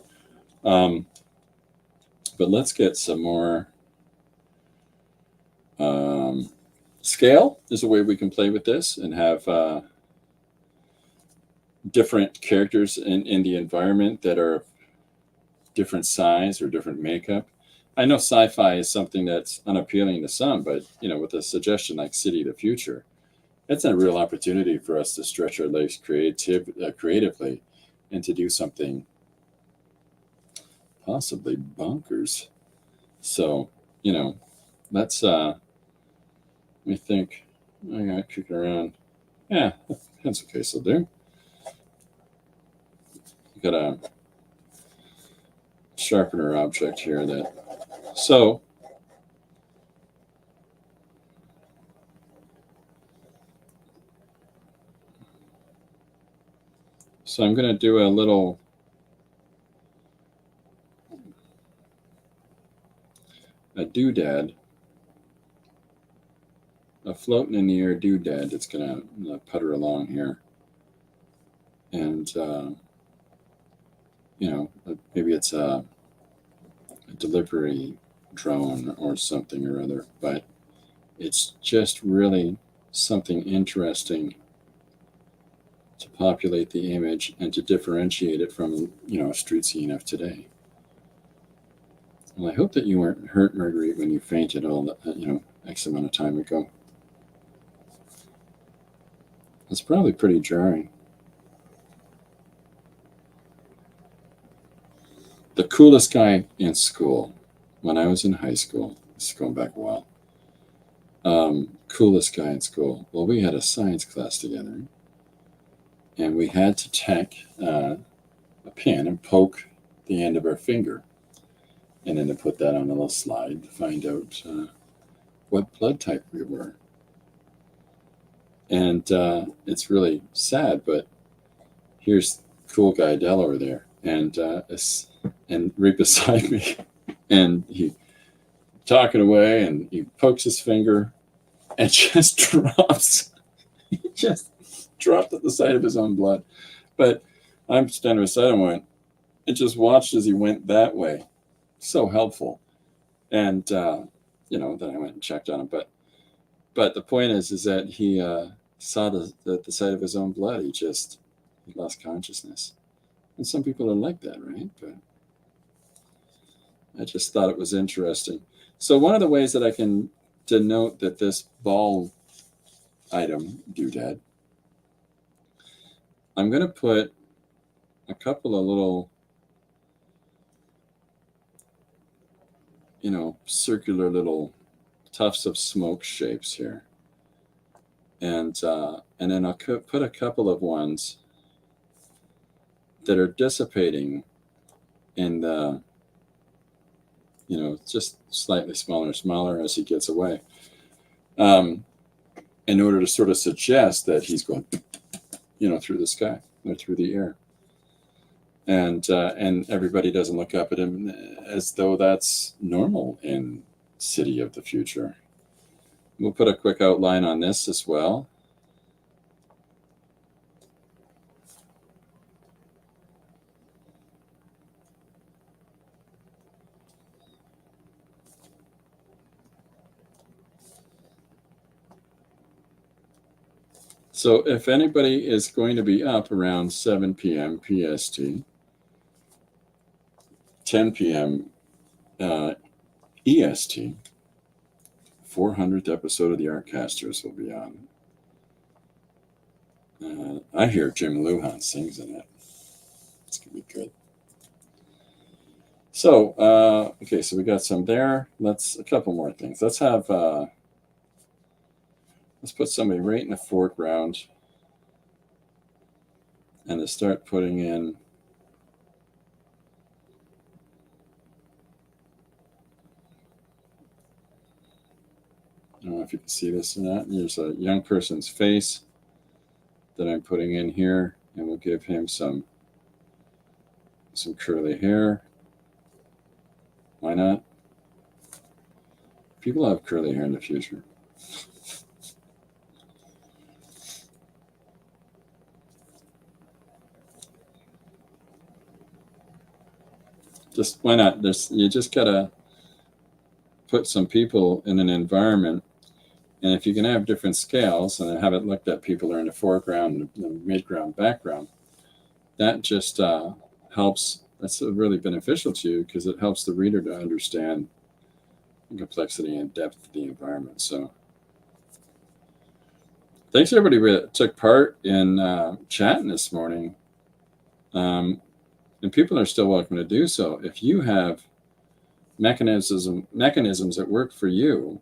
but let's get some more. Scale is a way we can play with this and have different characters in the environment that are different size or different makeup. I know sci-fi is something that's unappealing to some, but with a suggestion like City of the Future, it's a real opportunity for us to stretch our legs creatively and to do something possibly bonkers. So, let's let me think. I got kicking around. Yeah, pencil case will do. Got a sharpener object here so I'm going to do a doodad, a floating in the air doodad that's going to putter along here. And, maybe it's a delivery drone or something or other, but it's just really something interesting to populate the image and to differentiate it from, a street scene of today. Well, I hope that you weren't hurt, Marguerite, when you fainted X amount of time ago. It's probably pretty jarring. The coolest guy in school, when I was in high school, this is going back a while, coolest guy in school. Well, we had a science class together, and we had to take a pin and poke the end of our finger, and then to put that on a little slide to find out what blood type we were. And it's really sad, but here's cool guy Dell over there, and right beside me, and he talking away, and he pokes his finger, and just drops. He just dropped at the sight of his own blood. But I'm standing beside him, and just watched as he went that way. So helpful. And then I went and checked on him. But the point is that he saw the sight of his own blood. He lost consciousness. And some people are like that, right? But I just thought it was interesting. So one of the ways that I can denote that this ball item, doodad, I'm going to put a couple of little, circular little tufts of smoke shapes here. And then I'll put a couple of ones that are dissipating in the, just slightly smaller as he gets away, in order to sort of suggest that he's going, through the sky or through the air. And everybody doesn't look up at him as though that's normal in City of the Future. We'll put a quick outline on this as well. So if anybody is going to be up around 7 p.m. PST, 10 p.m. EST, 400th episode of the Artcasters will be on. I hear Jim Lujan sings in it. It's going to be good. So, okay, so we got some there. Let's a couple more things. Let's have, let's put somebody right in the foreground and to start putting in I don't know if you can see this or not. There's a young person's face that I'm putting in here, and we'll give him some curly hair. Why not? People have curly hair in the future. Just why not? You just gotta put some people in an environment, and if you can have different scales and have it looked at people are in the foreground, the midground, background, that just helps. That's really beneficial to you because it helps the reader to understand the complexity and depth of the environment. So thanks everybody that took part in chatting this morning. And people are still welcome to do so. If you have mechanisms that work for you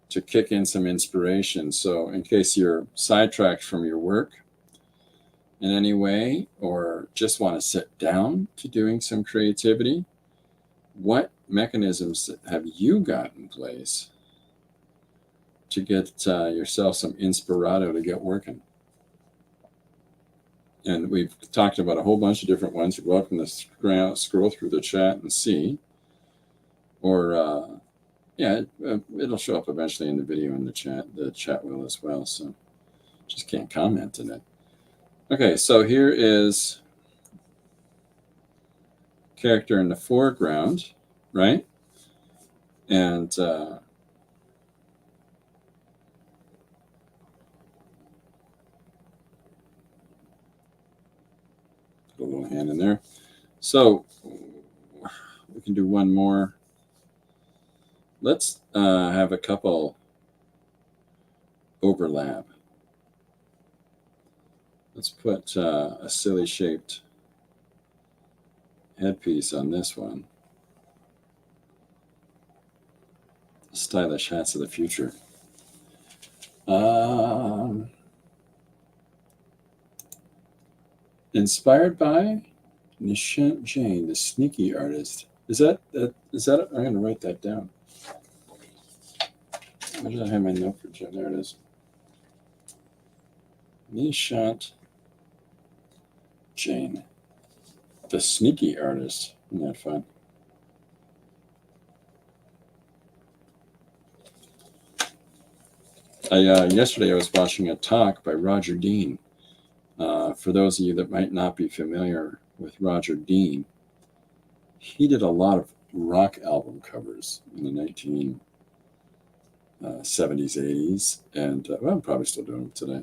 to kick in some inspiration. So in case you're sidetracked from your work in any way, or just want to sit down to doing some creativity, what mechanisms have you got in place to get yourself some inspirato to get working? And we've talked about a whole bunch of different ones. You're welcome to scroll through the chat and see. Or, yeah, it'll show up eventually in the video in the chat will as well. So just can't comment on it. Okay, so here is character in the foreground, right? And put a little hand in there. So we can do one more. Let's have a couple overlap. Let's put a silly shaped headpiece on this one. Stylish hats of the future. Inspired by Nishant Jain, the sneaky artist. Is that? I'm going to write that down. Where did I have my note for Jim? There it is. Nishant Jain, the sneaky artist. Isn't that fun? Yesterday I was watching a talk by Roger Dean. For those of you that might not be familiar with Roger Dean, he did a lot of rock album covers in the 1970s, 80s, and well, I'm probably still doing them today.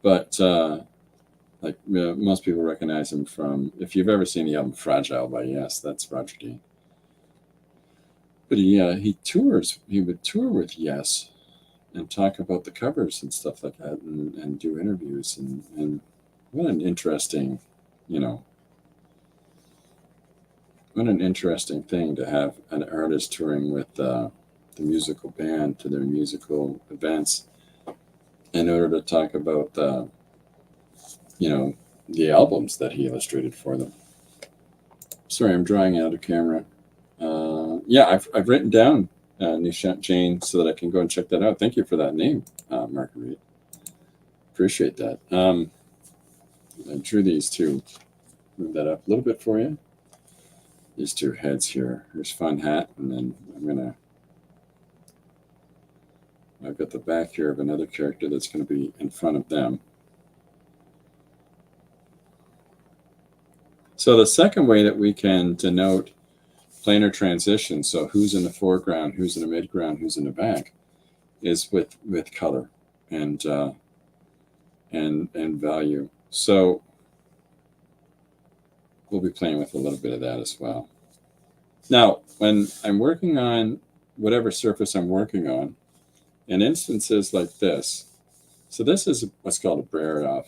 But like most people recognize him from, if you've ever seen the album Fragile by Yes, that's Roger Dean. But he would tour with Yes and talk about the covers and stuff like that, and do interviews, and what an interesting, what an interesting thing to have an artist touring with the musical band to their musical events in order to talk about the albums that he illustrated for them. Sorry, I'm drawing out of camera. Yeah, I've written down Nishant Jain so that I can go and check that out. Thank you for that name, Marguerite. Appreciate that. I drew these two. Move that up a little bit for you. These two heads here. Here's Fun Hat, and then I've got the back here of another character that's going to be in front of them. So the second way that we can denote planar transition, so who's in the foreground, who's in the midground, who's in the back, is with color and value. So we'll be playing with a little bit of that as well. Now, when I'm working on whatever surface I'm working on, in instances like this, so this is what's called a Brerhoff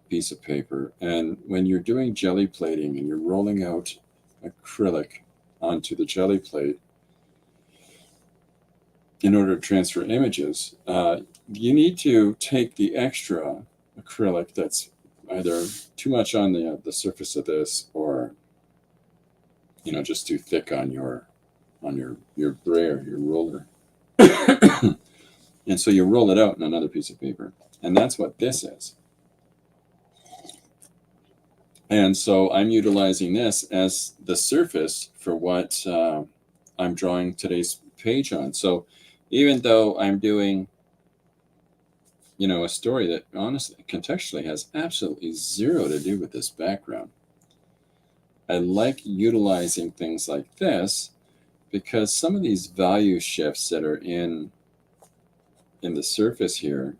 piece of paper. And when you're doing jelly plating and you're rolling out acrylic onto the jelly plate in order to transfer images, you need to take the extra acrylic that's either too much on the surface of this, or just too thick on your brayer, your roller. And so you roll it out in another piece of paper. And that's what this is. And so I'm utilizing this as the surface for what I'm drawing today's page on. So even though I'm doing, a story that honestly, contextually has absolutely zero to do with this background, I like utilizing things like this because some of these value shifts that are in the surface here,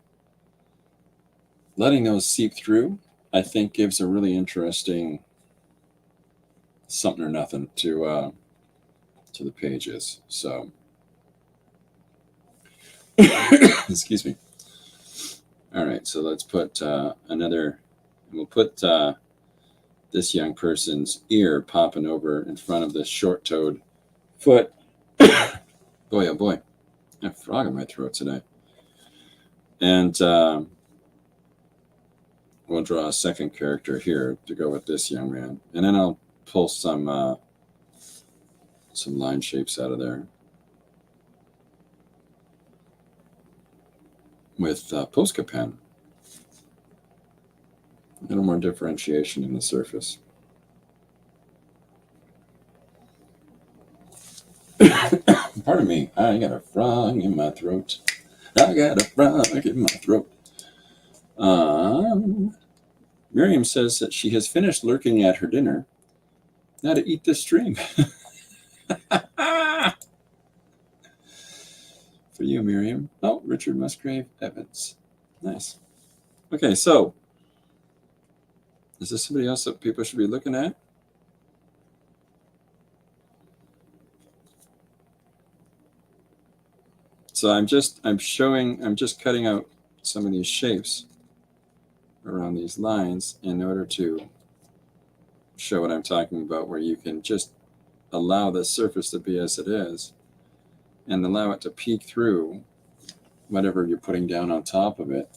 letting those seep through, I think gives a really interesting something or nothing to the pages. So, excuse me. All right, so let's put we'll put this young person's ear popping over in front of this short-toed foot. Boy, oh boy, I have a frog in my throat today. And we'll draw a second character here to go with this young man. And then I'll pull some line shapes out of there with Posca pen. A little more differentiation in the surface. Pardon me, I got a frog in my throat. I got a frog in my throat. Miriam says that she has finished lurking at her dinner. Now to eat this stream. For you, Miriam. Oh, Richard Musgrave Evans. Nice. Okay, so is this somebody else that people should be looking at? So I'm just cutting out some of these shapes around these lines in order to show what I'm talking about, where you can just allow the surface to be as it is and allow it to peek through whatever you're putting down on top of it.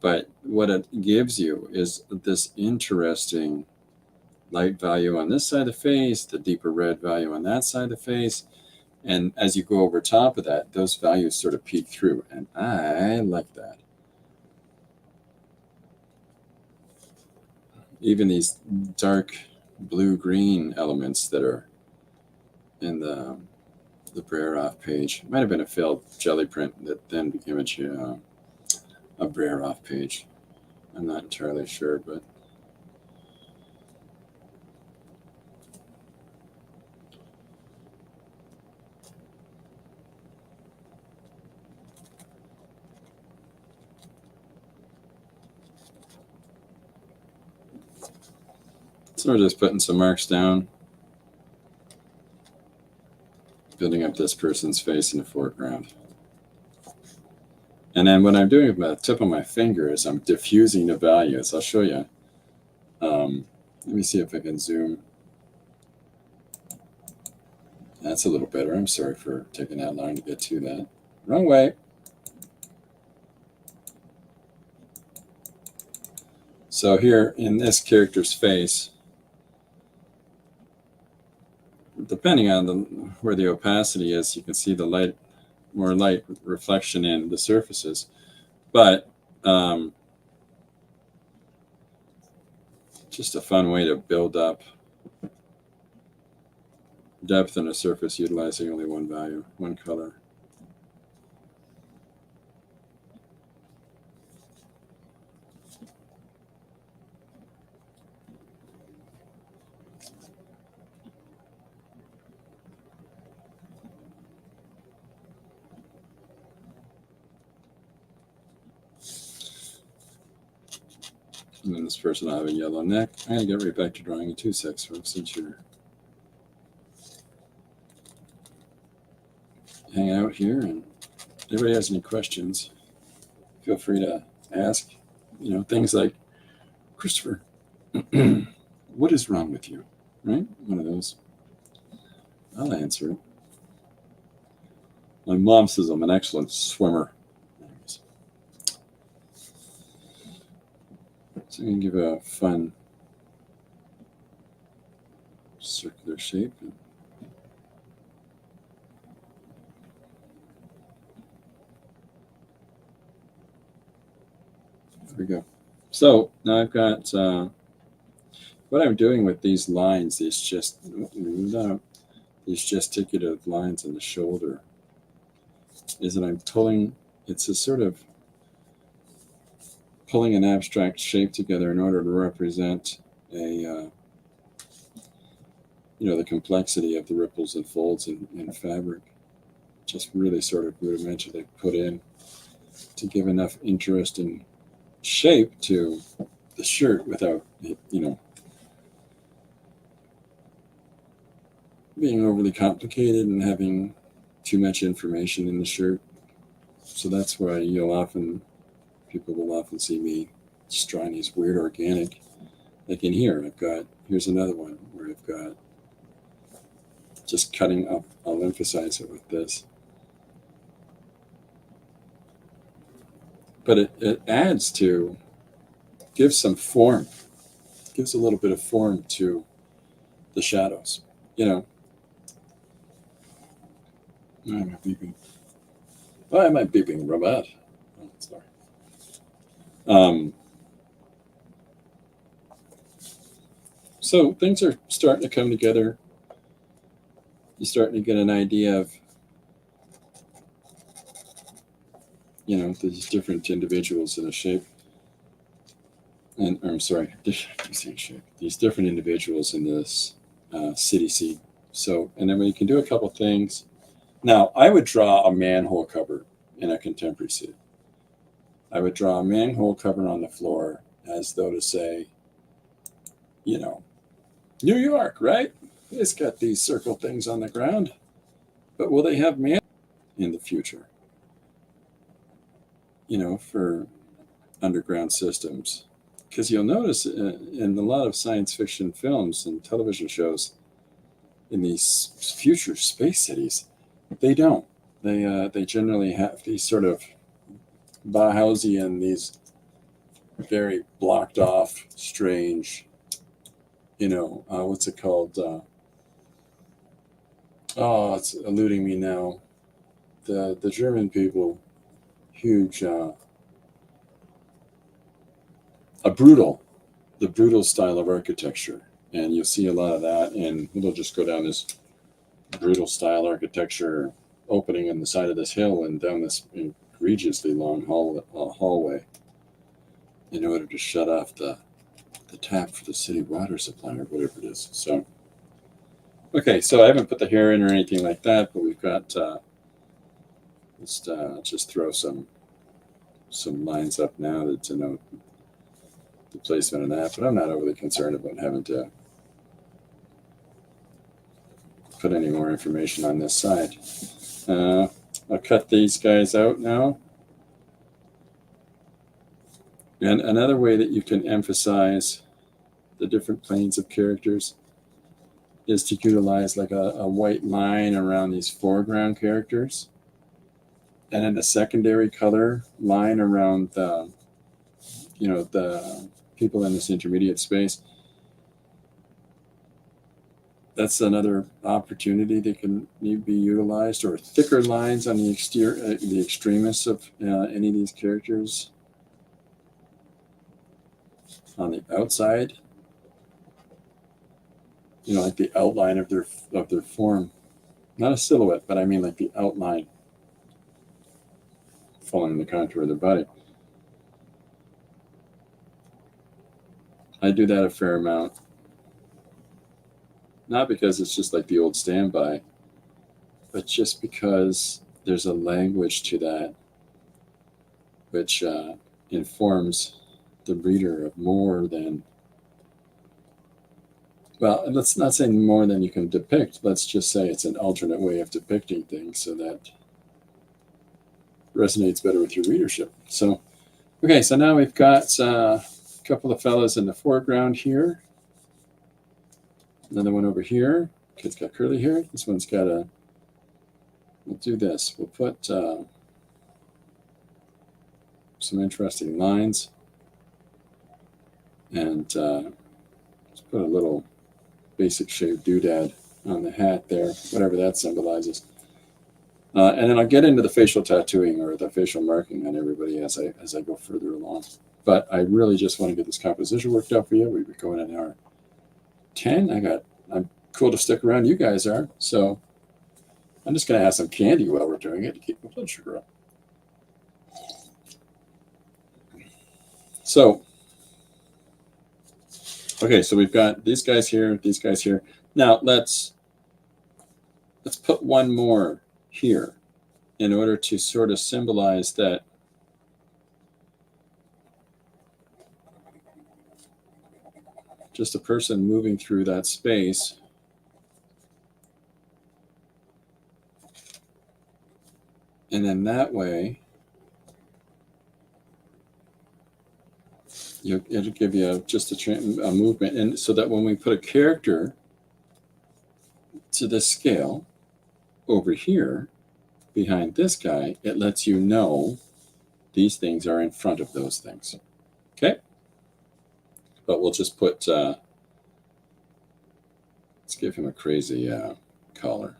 But what it gives you is this interesting light value on this side of the face, the deeper red value on that side of the face. And as you go over top of that, those values sort of peek through. And I like that. Even these dark blue-green elements that are in the Breyer-off page. Might have been a failed jelly print that then became a Breyer-off page. I'm not entirely sure, but so we're just putting some marks down, building up this person's face in the foreground. And then what I'm doing with the tip of my finger is I'm diffusing the values. I'll show you. Let me see if I can zoom. That's a little better. I'm sorry for taking that long to get to that. Wrong way. So here in this character's face, depending on where the opacity is, you can see the more light reflection in the surfaces. But just a fun way to build up depth in a surface utilizing only one value, one color. And then this person will have a yellow neck. I'm going to get right back to drawing a 2-6 since you're hanging out here. And if anybody has any questions, feel free to ask. Things like, Christopher, what is wrong with you? Right? One of those. I'll answer it. My mom says I'm an excellent swimmer. So I'm going to give a fun circular shape. we go. So now I've got what I'm doing with these lines, these gesticulative lines in the shoulder, is that I'm pulling, it's a sort of pulling an abstract shape together in order to represent a, the complexity of the ripples and folds in fabric. Just really sort of rudimentally put in to give enough interest and shape to the shirt without, being overly complicated and having too much information in the shirt. So that's why people will often see me just drawing these weird organic, like in here, here's another one where I've got just cutting up, I'll emphasize it with this. But it adds to, gives some form, gives a little bit of form to the shadows, Why am I beeping? Why am I beeping, robot? Oh, sorry. So things are starting to come together. You're starting to get an idea of, these different individuals in a shape. And I'm sorry, these different individuals in this city scene. So, and then you can do a couple things. Now, I would draw a manhole cover in a contemporary scene. I would draw a manhole cover on the floor as though to say, New York, right? It's got these circle things on the ground, but will they have man in the future? For underground systems. Because you'll notice in a lot of science fiction films and television shows, in these future space cities, they don't. They generally have these sort of Bauhausian, these very blocked off, strange, what's it called? It's eluding me now. The German people, huge, the brutal style of architecture. And you'll see a lot of that, and it'll just go down this brutal style architecture opening in the side of this hill and down this egregiously long hallway in order to shut off the tap for the city water supply or whatever it is. So, okay, so I haven't put the hair in or anything like that, but we've got, let's just throw some lines up now to denote the placement of that, but I'm not overly concerned about having to put any more information on this side. I'll cut these guys out now. And another way that you can emphasize the different planes of characters is to utilize like a white line around these foreground characters, and then a secondary color line around the people in this intermediate space. That's another opportunity that can be utilized, or thicker lines on the exterior, the extremists of any of these characters on the outside. Like the outline of their form, not a silhouette, but I mean like the outline following the contour of their body. I do that a fair amount. Not because it's just like the old standby, but just because there's a language to that which informs the reader of more than, well, let's not say more than you can depict. Let's just say it's an alternate way of depicting things so that resonates better with your readership. So, okay, so now we've got a couple of fellas in the foreground here. Another one over here. Kid's got curly hair. This one's got we'll do this. We'll put some interesting lines. And let's put a little basic shaped doodad on the hat there, whatever that symbolizes. And then I'll get into the facial tattooing or the facial marking on everybody as I go further along. but I really just want to get this composition worked out for you. We've been going an hour 10. I'm cool to stick around. You guys are. So I'm just going to have some candy while we're doing it to keep my blood sugar up. So, okay, so we've got these guys here, these guys here. Now let's put one more here in order to sort of symbolize that just a person moving through that space. And then that way, it'll give you just a movement. And so that when we put a character to this scale over here behind this guy, it lets you know these things are in front of those things. Okay? But we'll just put, let's give him a crazy collar.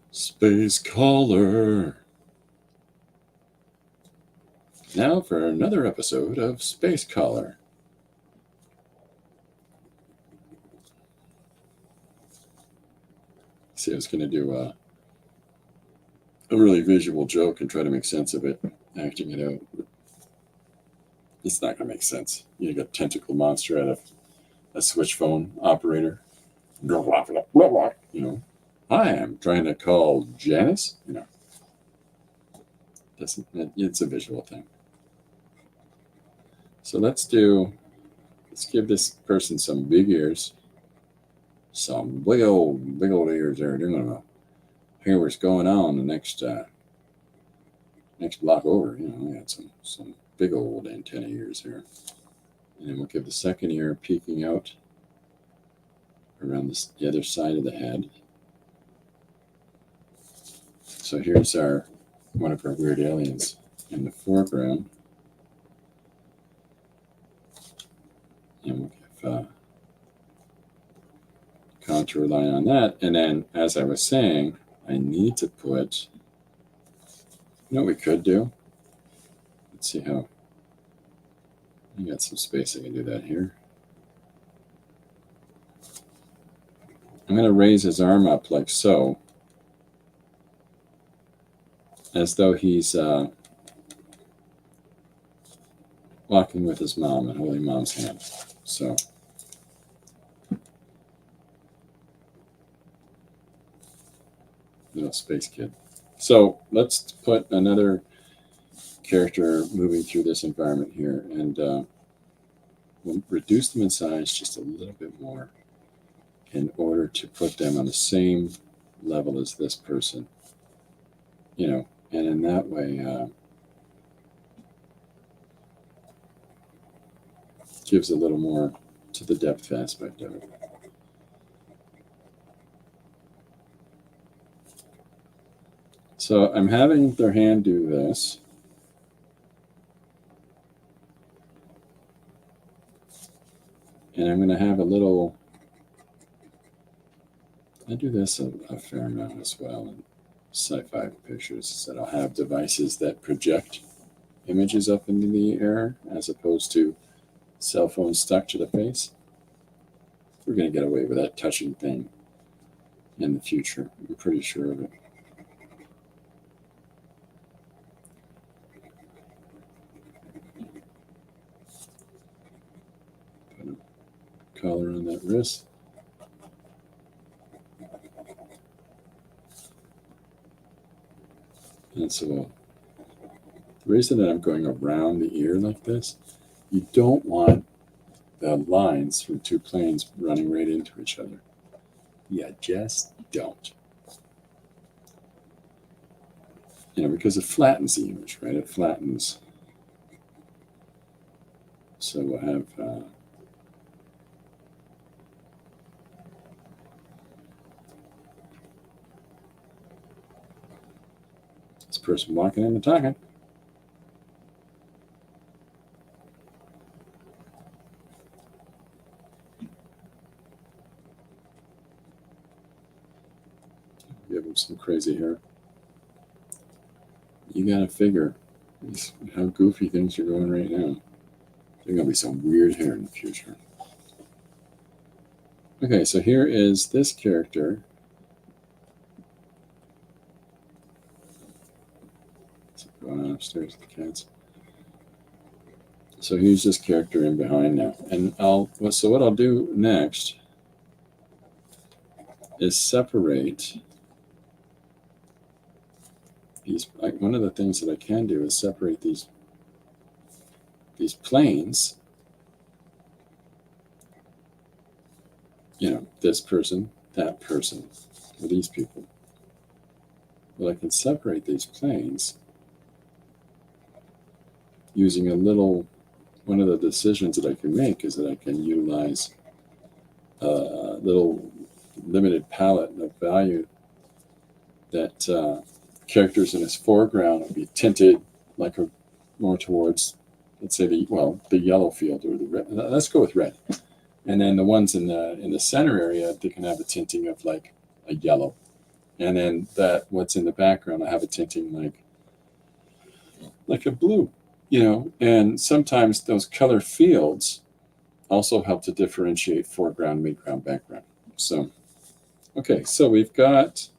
Space collar. Now for another episode of Space Collar. See, I was going to do a really visual joke and try to make sense of it, acting it out. It's not going to make sense. You got a tentacle monster out of a switch phone operator. You know, hi, I'm trying to call Janice. You know, it's a visual thing. So let's give this person some big ears. Some big old ears there. They're gonna hear what's going on the next block over. You know, we got some big old antenna ears here. And then we'll give the second ear peeking out around the other side of the head. So here's one of our weird aliens in the foreground. And we'll give contour line on that. And then, as I was saying, I need to put, you know what we could do? Let's see how, I got some space, I can do that here. I'm going to raise his arm up like so, as though he's walking with his mom and holding mom's hand. So little space kid. So let's put another character moving through this environment here, and we'll reduce them in size just a little bit more in order to put them on the same level as this person. You know, and in that way, gives a little more to the depth aspect of it. So I'm having their hand do this. And I'm going to have a little, I do this a fair amount as well in sci-fi pictures, that I'll have devices that project images up into the air as opposed to cell phones stuck to the face. We're going to get away with that touching thing in the future. I'm pretty sure of it. Put a collar on that wrist. And so the reason that I'm going around the ear like this, you don't want the lines from two planes running right into each other. You just don't. You know, because it flattens the image, right? It flattens. So we'll have this person walking in and talking. Give him some crazy hair. You got to figure How goofy things are going right now. There's going to be some weird hair in the future. Okay, so here is this character. Going on upstairs with the cats. So here's this character in behind now. And so what I'll do next is separate these. One of the things that I can do is separate these planes. You know, this person, that person, or these people. But I can separate these planes using a little. One of the decisions that I can make is that I can utilize a little limited palette of value that characters in his foreground will be tinted like more towards, let's say, the yellow field or the red. Let's go with red. And then the ones in the center area, they can have a tinting of like a yellow. And then what's in the background, I have a tinting like a blue, you know. And sometimes those color fields also help to differentiate foreground, midground, background. So, okay, so we've got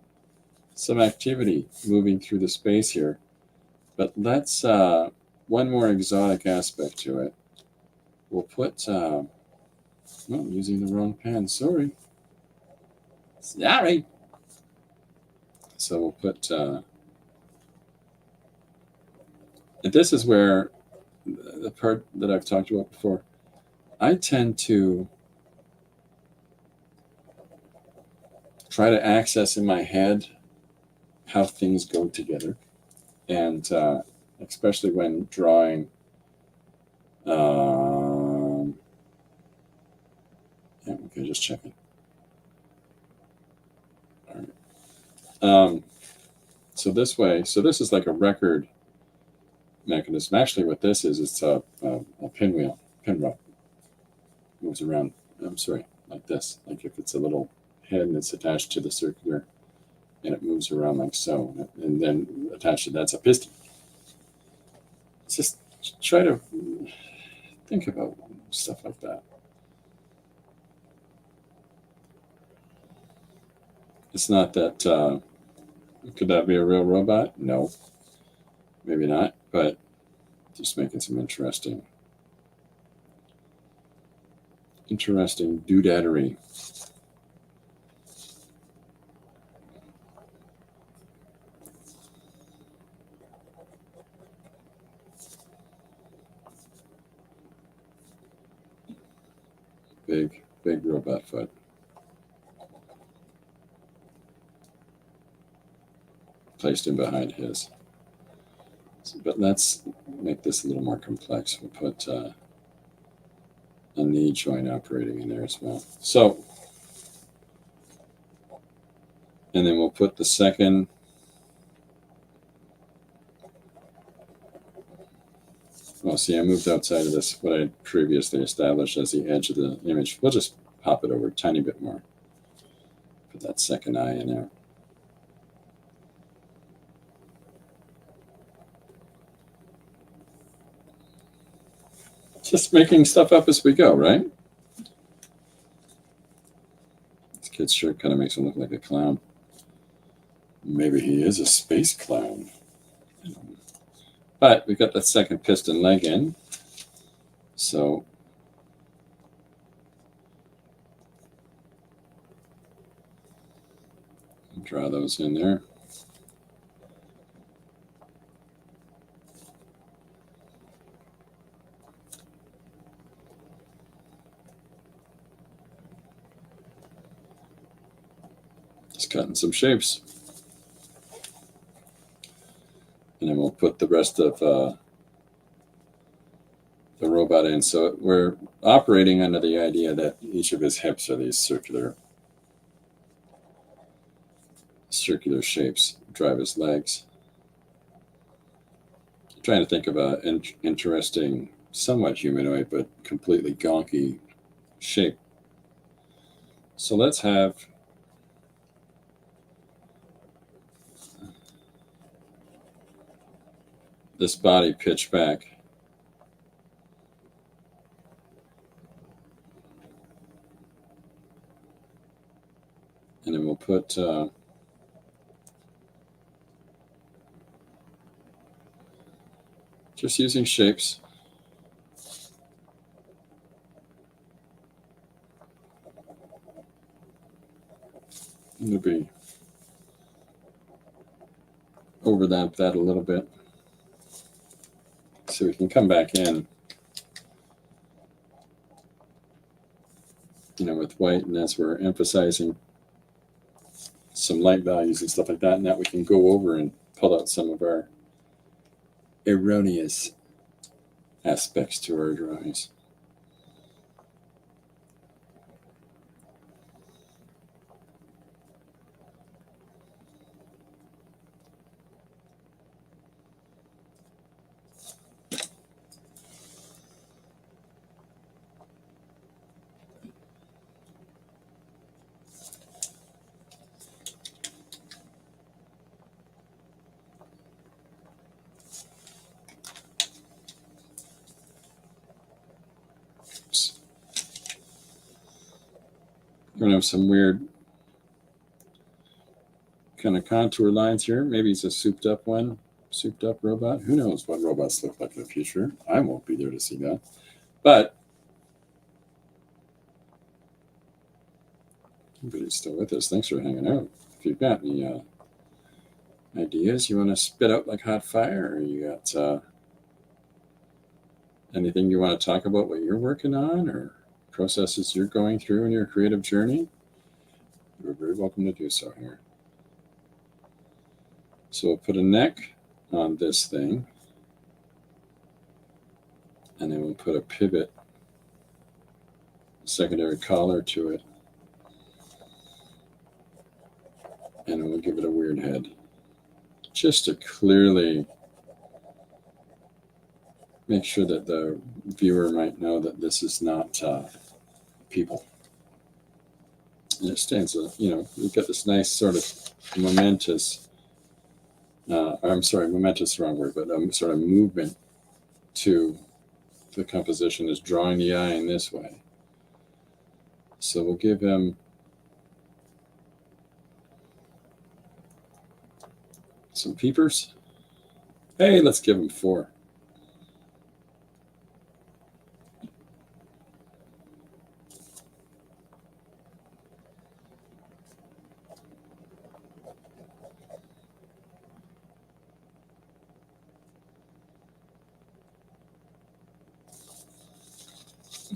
some activity moving through the space here, but let's one more exotic aspect to it. We'll put I'm using the wrong pen. Sorry. So we'll put and this is where the part that I've talked about before. I tend to try to access in my head how things go together, and especially when drawing. Okay, just checking. All right. So this is like a record mechanism. Actually, what this is, it's a pinwheel, pinroll. Moves around. I'm sorry, like this. Like if it's a little head that's attached to the circular, and it moves around like so, and then attached to that's a piston. Just try to think about stuff like that. It's not that. Could that be a real robot? No, maybe not. But just making some interesting doodadery. Big robot foot. Placed in behind his. But let's make this a little more complex. We'll put a knee joint operating in there as well. So, and then we'll put the second. Well, see, I moved outside of this, what I previously established as the edge of the image. We'll just pop it over a tiny bit more. Put that second eye in there. Just making stuff up as we go, right? This kid's shirt kind of makes him look like a clown. Maybe he is a space clown. But we've got that second piston leg in. So draw those in there. Just cutting some shapes. And then we'll put the rest of the robot in. So we're operating under the idea that each of his hips are these circular shapes. Drive his legs. I'm trying to think of an interesting, somewhat humanoid, but completely gonky shape. So let's have this body pitch back. And then we'll put just using shapes. Maybe overlap that a little bit so we can come back in, with white, and as we're emphasizing some light values and stuff like that, and that we can go over and pull out some of our erroneous aspects to our drawings. We're going to have some weird kind of contour lines here. Maybe it's a souped up robot. Who knows what robots look like in the future? I won't be there to see that. But everybody's still with us. Thanks for hanging out. If you've got any ideas you want to spit out like hot fire, or you got anything you want to talk about, what you're working on, or processes you're going through in your creative journey, you're very welcome to do so here. So we'll put a neck on this thing, and then we'll put a pivot, secondary collar to it, and then we'll give it a weird head, just to clearly make sure that the viewer might know that this is not people. And it stands, we've got this nice sort of momentous, momentous is the wrong word, but sort of movement to the composition is drawing the eye in this way. So we'll give him some peepers. Hey, let's give him 4.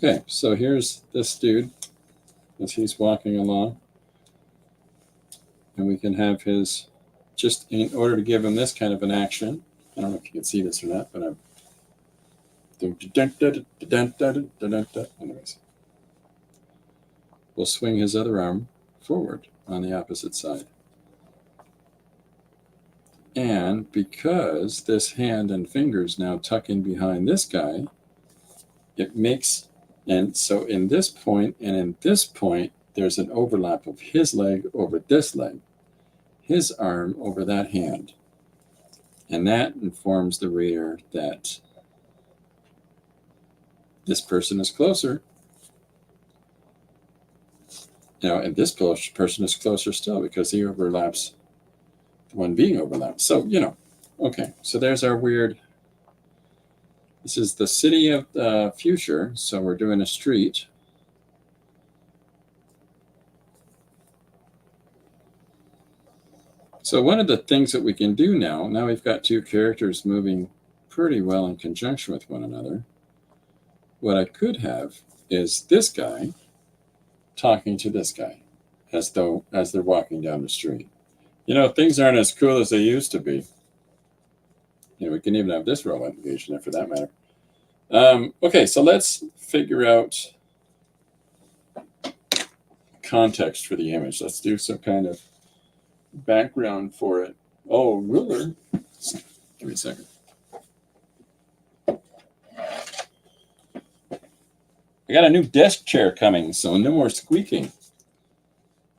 Okay, so here's this dude as he's walking along. And we can have his, just in order to give him this kind of an action, I don't know if you can see this or not, but I'm, anyways. We'll swing his other arm forward on the opposite side. And because this hand and fingers now tuck in behind this guy, it makes, and so in this point and in this point, there's an overlap of his leg over this leg, his arm over that hand. And that informs the reader that this person is closer. And this person is closer still because he overlaps the one being overlapped. So, okay. So there's our weird. This is the city of the future. So we're doing a street. So one of the things that we can do now we've got 2 characters moving pretty well in conjunction with one another. What I could have is this guy talking to this guy as they're walking down the street. Things aren't as cool as they used to be. We can even have this robot engaged in it for that matter. Okay, so let's figure out context for the image. Let's do some kind of background for it. Oh, ruler. Give me a second. I got a new desk chair coming, so no more squeaking.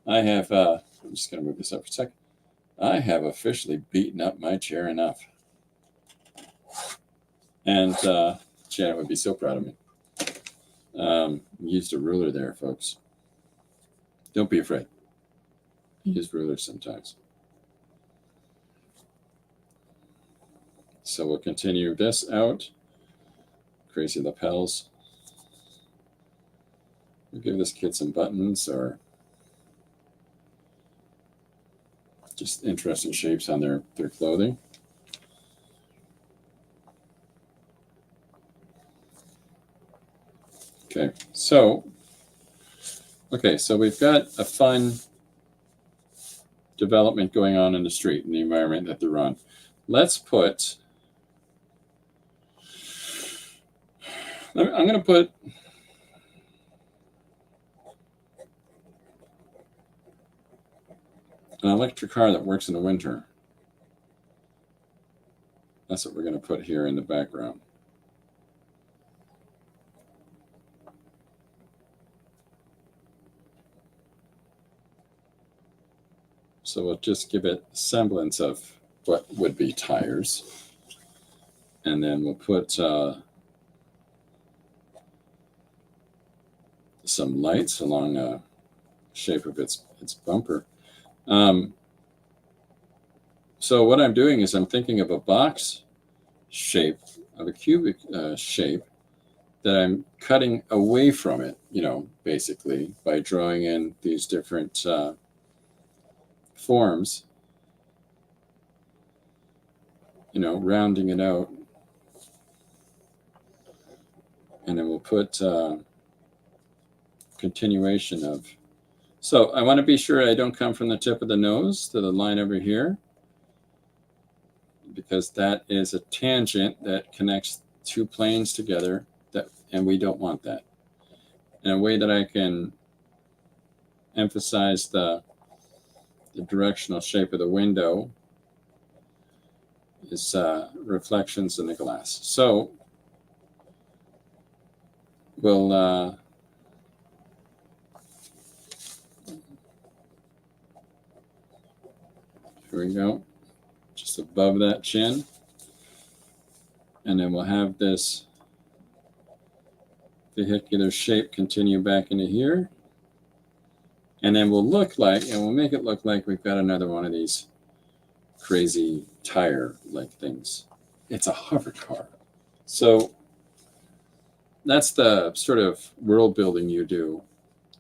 I have, I'm just going to move this up for a second. I have officially beaten up my chair enough. And Janet would be so proud of me. Used a ruler there, folks. Don't be afraid. Use rulers sometimes. So we'll continue this out. Crazy lapels. We'll give this kid some buttons or just interesting shapes on their clothing. Okay, so we've got a fun development going on in the street, in the environment that they're on. Let's put, I'm going to put an electric car that works in the winter. That's what we're going to put here in the background. So we'll just give it a semblance of what would be tires. And then we'll put some lights along the shape of its bumper. So what I'm doing is I'm thinking of a box shape, of a cubic shape that I'm cutting away from it, basically by drawing in these different forms, rounding it out. And then we'll put continuation of. So I want to be sure I don't come from the tip of the nose to the line over here, because that is a tangent that connects two planes together, and we don't want that. And a way that I can emphasize the directional shape of the window is reflections in the glass. So we'll here we go, just above that chin. And then we'll have this vehicular shape continue back into here. And then we'll make it look like we've got another one of these crazy tire-like things. It's a hover car. So that's the sort of world building you do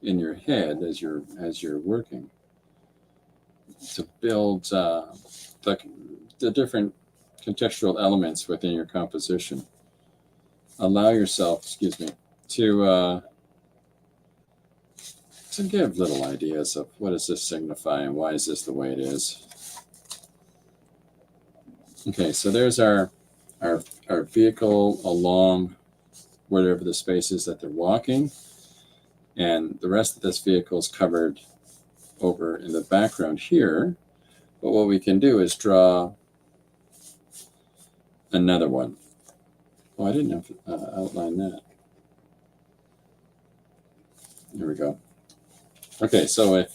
in your head as you're working, to build the different contextual elements within your composition. Allow yourself, to give little ideas of what does this signify and why is this the way it is. Okay, so there's our vehicle along wherever the space is that they're walking, and the rest of this vehicle is covered over in the background here. But what we can do is draw another one. Oh, I didn't outline that. Here we go. Okay, so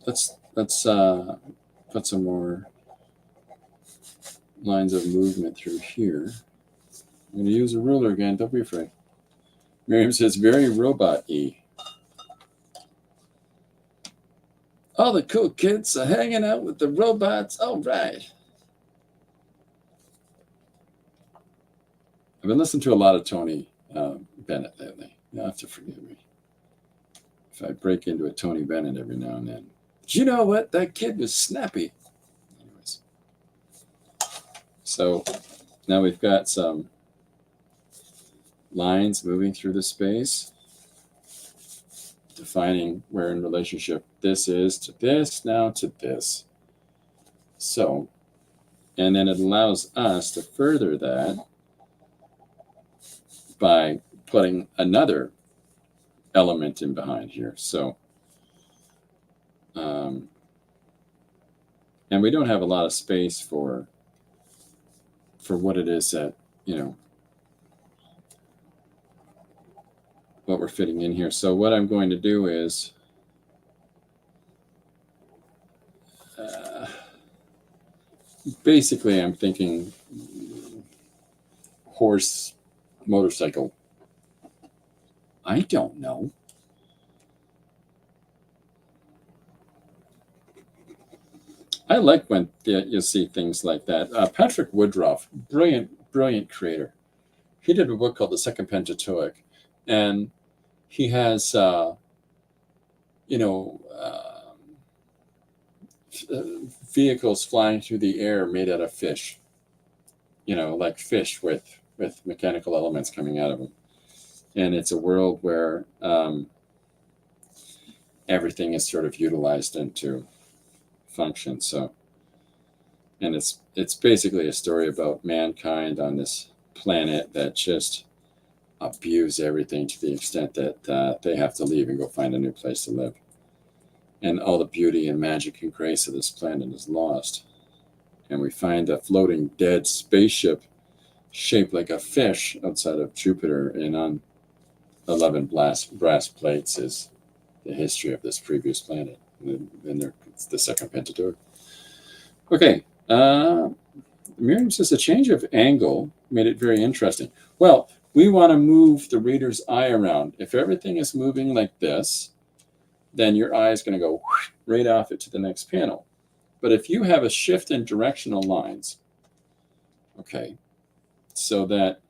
let's put some more lines of movement through here. I'm going to use a ruler again. Don't be afraid. Miriam says, very robot-y. All the cool kids are hanging out with the robots. All right. I've been listening to a lot of Tony Bennett lately. You'll have to forgive me if I break into a Tony Bennett every now and then. But you know what? That kid was snappy. Anyways. So now we've got some lines moving through the space, defining where in relationship this is to this, now to this. So, and then it allows us to further that by putting another element in behind here. So, and we don't have a lot of space for what it is that, what we're fitting in here. So what I'm going to do is basically I'm thinking horse motorcycle? I don't know. I like when you see things like that. Patrick Woodruff, brilliant creator. He did a book called The Second Pentateuch, and he has, you know, vehicles flying through the air made out of fish. You know, like fish with mechanical elements coming out of them. And it's a world where everything is sort of utilized into function. So, and it's basically a story about mankind on this planet that just abuse everything to the extent that they have to leave and go find a new place to live. And all the beauty and magic and grace of this planet is lost. And we find a floating dead spaceship shaped like a fish outside of Jupiter, and on 11 brass plates is the history of this previous planet. And it's the Second Pentateuch. Okay, Miriam says a change of angle made it very interesting. Well, we want to move the reader's eye around. If everything is moving like this, then your eye is going to go right off it to the next panel. But if you have a shift in directional lines, okay, so that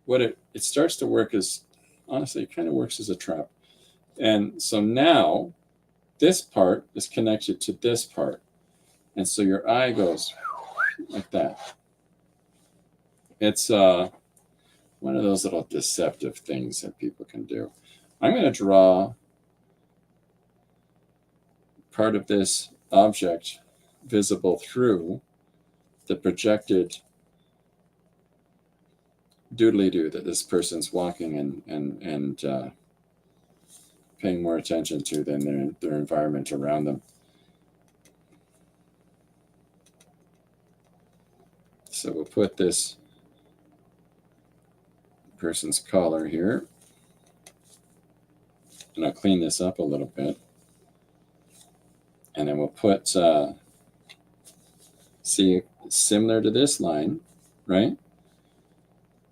what it starts to work as, honestly, it kind of works as a trap. And so now this part is connected to this part. And so your eye goes like that. It's one of those little deceptive things that people can do. I'm going to draw part of this object visible through the projected doodly-doo that this person's walking and paying more attention to than their environment around them. So we'll put this person's collar here, and I'll clean this up a little bit. And then we'll put, see, similar to this line, right?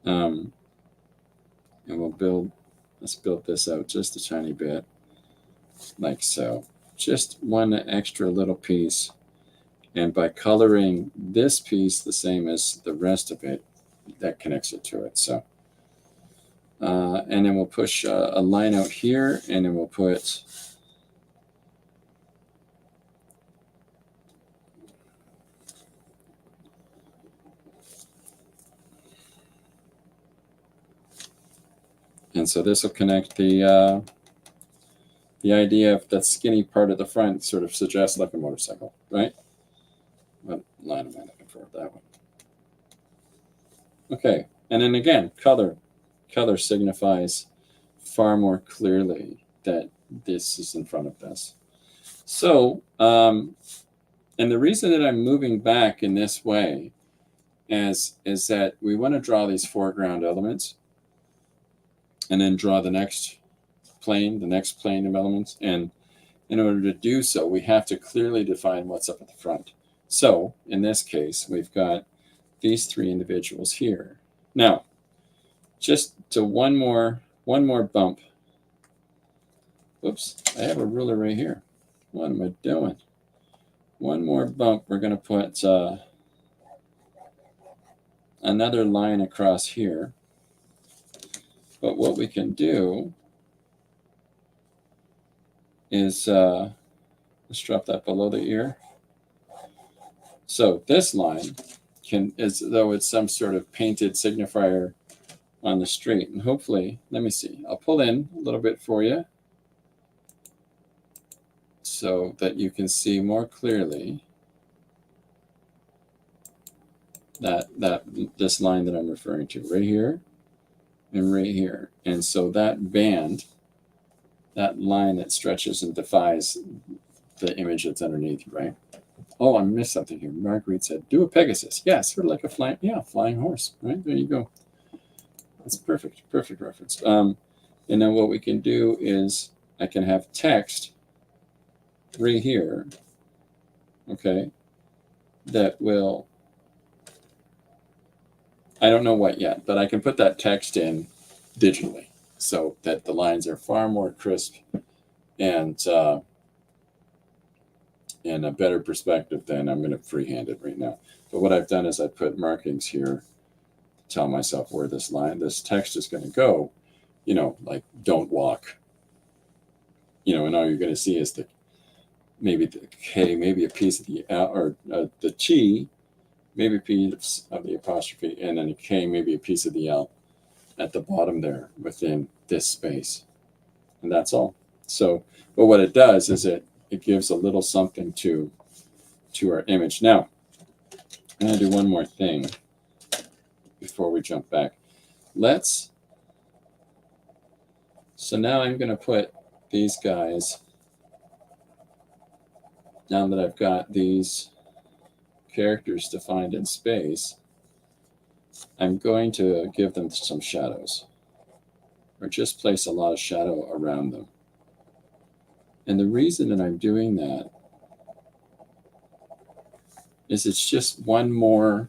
And let's build this out just a tiny bit, like so. Just one extra little piece. And by coloring this piece the same as the rest of it, that connects it to it. So, and then we'll push a line out here, and then we'll put and so this will connect the idea of that skinny part of the front sort of suggests like a motorcycle, right? What line am I looking for? That one. Okay, and then again, color. Color signifies far more clearly that this is in front of this. So, and the reason that I'm moving back in this way is that we want to draw these foreground elements and then draw the next plane of elements. And in order to do so, we have to clearly define what's up at the front. So in this case, we've got these three individuals here. Now, just to one more bump. Oops, I have a ruler right here. What am I doing? One more bump, we're going to put another line across here. But what we can do is, let's drop that below the ear. So this line is though it's some sort of painted signifier on the street. And hopefully, let me see, I'll pull in a little bit for you so that you can see more clearly that this line that I'm referring to right here and right here. And so that band, that line that stretches and defies the image that's underneath, right? Oh, I missed something here. Marguerite said, do a Pegasus. Yeah, sort of like a flying horse, right? There you go. That's perfect reference. And then what we can do is I can have text right here, okay, that will I don't know what yet, but I can put that text in digitally so that the lines are far more crisp and in a better perspective than I'm going to freehand it right now. But what I've done is I put markings here to tell myself where this text is going to go, like don't walk, and all you're going to see is maybe the K, maybe a piece of the L, or the T, maybe a piece of the apostrophe, and then a K, maybe a piece of the L at the bottom there within this space. And that's all. So, but what it does is it gives a little something to our image. Now, I'm going to do one more thing before we jump back. So now I'm going to put these guys, now that I've got these characters defined in space, I'm going to give them some shadows, or just place a lot of shadow around them. And the reason that I'm doing that is it's just one more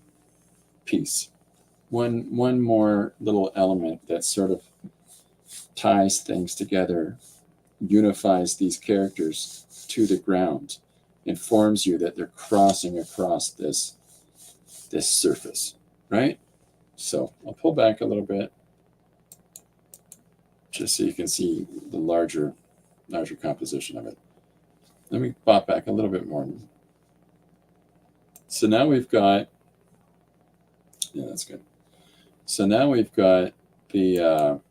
piece, one more little element that sort of ties things together, unifies these characters to the ground, informs you that they're crossing across this surface, right? So I'll pull back a little bit just so you can see the larger composition of it. Let me pop back a little bit more. So now we've got, yeah, that's good. So now we've got the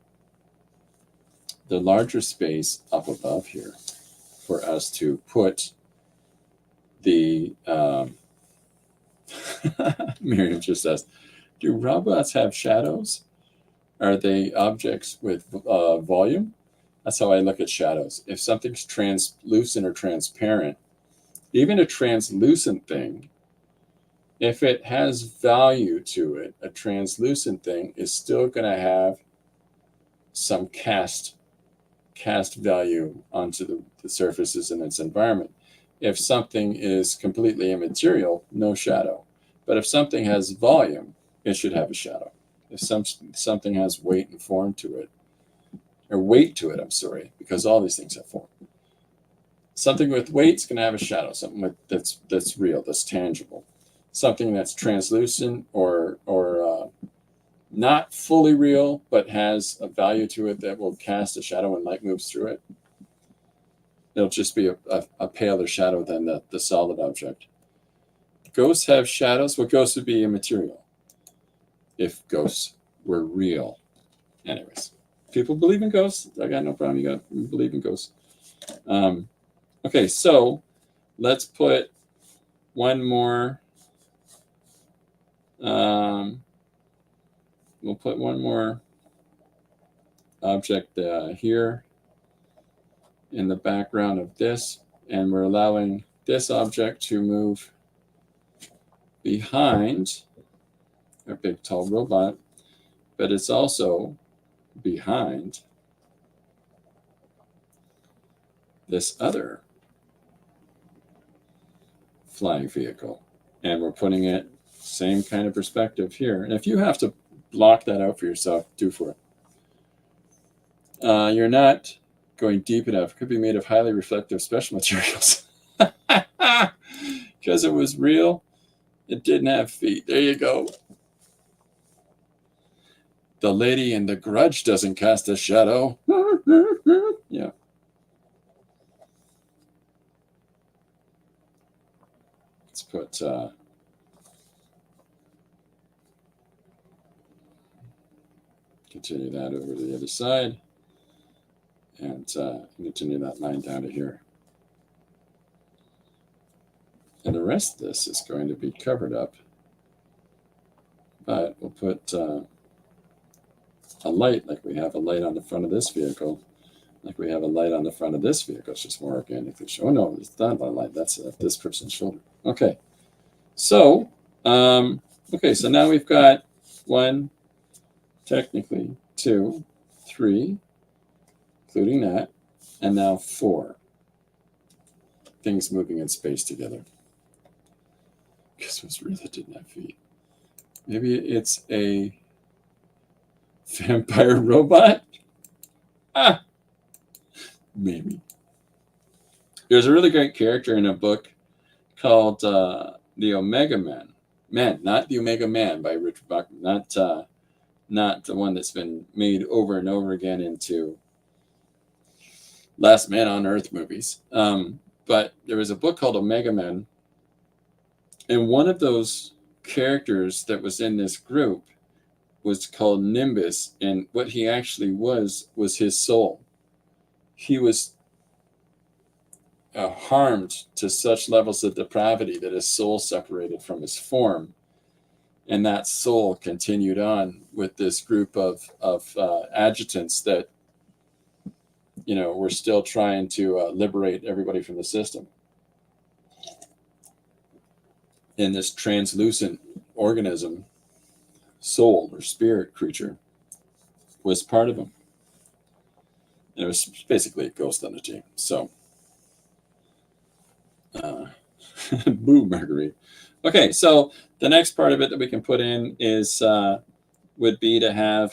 larger space up above here for us to put the, Miriam just asked, do robots have shadows? Are they objects with volume? That's how I look at shadows. If something's translucent or transparent, even a translucent thing, if it has value to it, a translucent thing is still going to have some cast value onto the surfaces in its environment. If something is completely immaterial, no shadow. But if something has volume, it should have a shadow. If something has weight and form to it, or weight to it, I'm sorry, because all these things have form. Something with weight is going to have a shadow, something that's real, that's tangible. Something that's translucent or not fully real, but has a value to it that will cast a shadow when light moves through it. It'll just be a paler shadow than the solid object. Ghosts have shadows. Well, ghosts would be immaterial if ghosts were real. Anyways, people believe in ghosts. I got no problem. You got to believe in ghosts. Okay, so let's put one more. We'll put one more object here in the background of this, and we're allowing this object to move behind our big tall robot, but it's also behind this other flying vehicle. And we're putting it same kind of perspective here. And if you have to block that out for yourself, do for it. You're not going deep enough. It could be made of highly reflective special materials. Because it was real, it didn't have feet. There you go. The lady in The Grudge doesn't cast a shadow. Yeah. Let's put continue that over to the other side, and continue that line down to here. And the rest of this is going to be covered up, but we'll put a light, like we have a light on the front of this vehicle, like we have a light on the front of this vehicle. It's just more organically shown. Oh no, it's not a light. That's this person's shoulder. Okay, so so now we've got 1, technically 2, 3, including that, and now 4 things moving in space together. Because it was real, it didn't have feet. Maybe it's a vampire robot? Ah, maybe. There's a really great character in a book called The Omega Man. Man, not The Omega Man by Richard Bachman, not the one that's been made over and over again into Last Man on Earth movies. But there was a book called Omega Man, and one of those characters that was in this group was called Nimbus, and what he actually was his soul. He was harmed to such levels of depravity that his soul separated from his form, and that soul continued on with this group of adjutants that were still trying to liberate everybody from the system. And this translucent organism, soul or spirit creature, was part of him. And it was basically a ghost entity. So, boo, Marguerite. Okay, so the next part of it that we can put in is would be to have,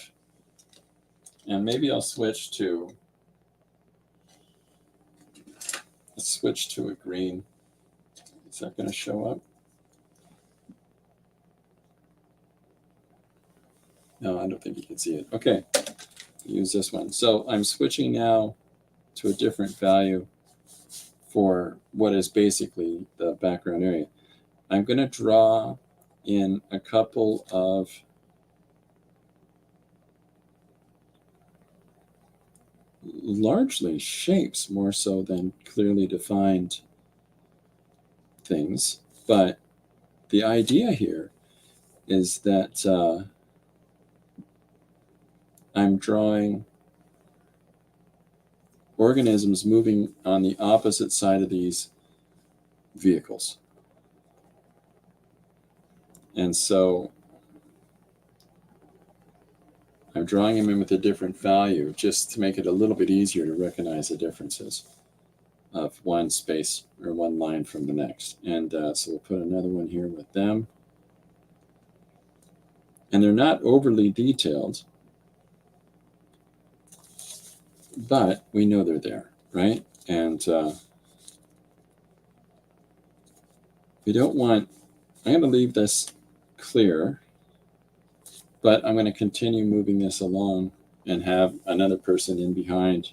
and maybe I'll switch to. Let's switch to a green. Is that going to show up? No, I don't think you can see it. Okay, use this one. So I'm switching now to a different value for what is basically the background area. I'm going to draw in a couple of largely shapes more so than clearly defined things. But the idea here is that I'm drawing organisms moving on the opposite side of these vehicles. And so I'm drawing them in with a different value just to make it a little bit easier to recognize the differences of one space or one line from the next. And so we'll put another one here with them. And they're not overly detailed, but we know they're there, right? And we don't want, I'm going to leave this clear, but I'm going to continue moving this along and have another person in behind.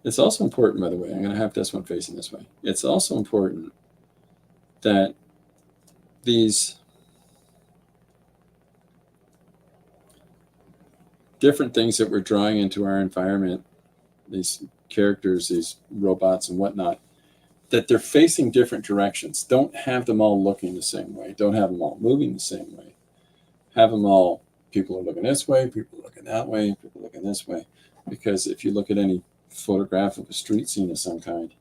It's also important, by the way, I'm going to have this one facing this way. It's also important that these different things that we're drawing into our environment, these characters, these robots and whatnot, that they're facing different directions. Don't have them all looking the same way. Don't have them all moving the same way. Have them all, people are looking this way, people are looking that way, people are looking this way. Because if you look at any photograph of a street scene of some kind,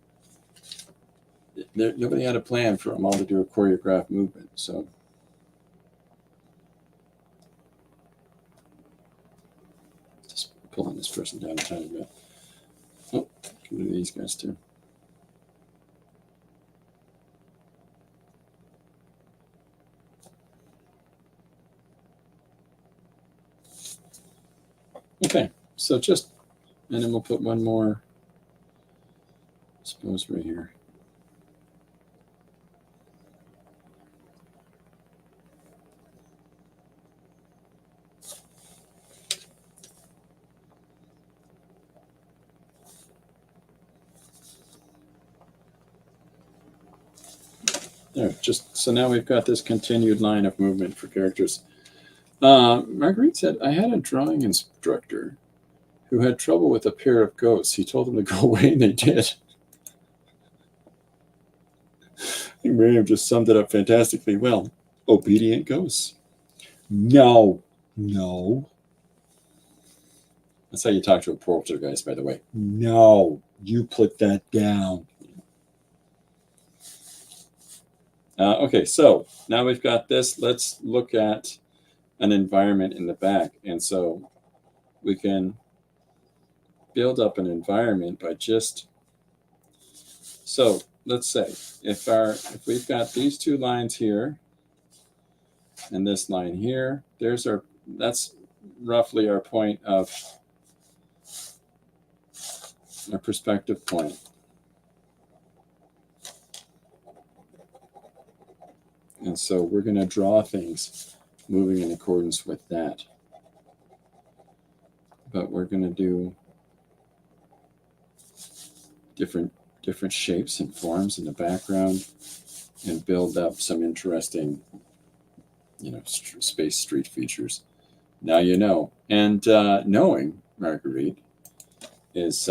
nobody had a plan for them all to do a choreographed movement. So just pulling this person down a tiny bit. Oh, can do these guys too. Okay, so just, and then we'll put one more, I suppose, right here. There, just so now we've got this continued line of movement for characters. Marguerite said, I had a drawing instructor who had trouble with a pair of ghosts. He told them to go away, and they did. I think Miriam just summed it up fantastically well. Obedient ghosts. No. That's how you talk to a poltergeist, by the way. No, you put that down. Okay, so now we've got this. Let's look at an environment in the back. And so we can build up an environment by just, so let's say if we've got these two lines here and this line here, that's roughly our point of our perspective point. And so we're going to draw things moving in accordance with that. But we're going to do different shapes and forms in the background and build up some interesting, space street features. Now you know. And knowing, Marguerite, is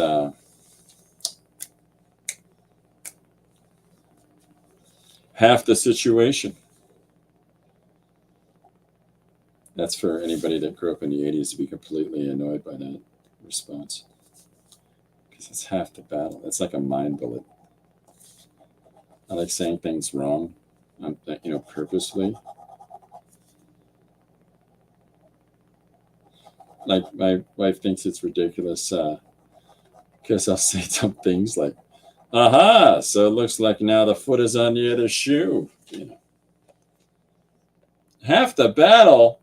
half the situation. That's for anybody that grew up in the 80s to be completely annoyed by that response. Because it's half the battle. It's like a mind bullet. I like saying things wrong, purposely. Like my wife thinks it's ridiculous because I'll say some things like, aha, so it looks like now the foot is on the other shoe. Half the battle,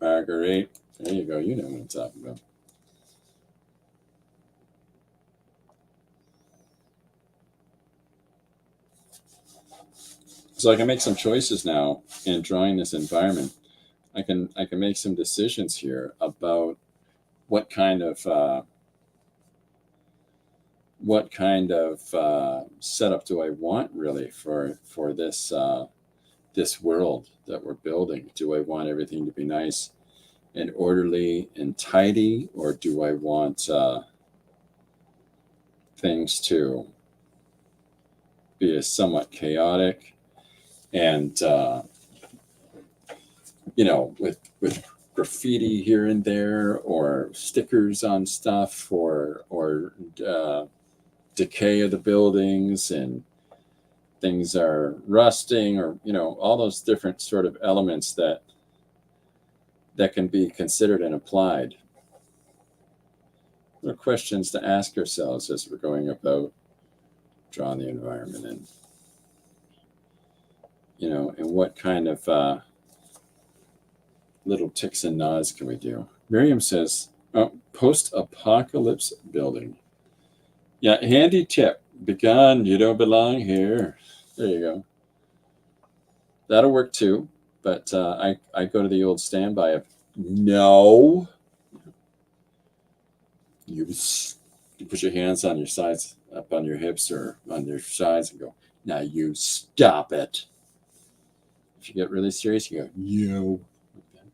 Marguerite. There you go. You know what I'm talking about. So I can make some choices now in drawing this environment. I can make some decisions here about what kind of setup do I want really for this this world that we're building. Do I want everything to be nice and orderly and tidy, or do I want things to be somewhat chaotic and with graffiti here and there, or stickers on stuff, or decay of the buildings and things are rusting, or all those different sort of elements that can be considered and applied. There are questions to ask ourselves as we're going about drawing the environment, and and what kind of little ticks and nods can we do? Miriam says, post-apocalypse building. Yeah, handy tip. Begun, you don't belong here. There you go. That'll work too, but I go to the old standby of, no. You put your hands on your sides, up on your hips or on your sides, and go, now you stop it. If you get really serious, you go, yo. Okay.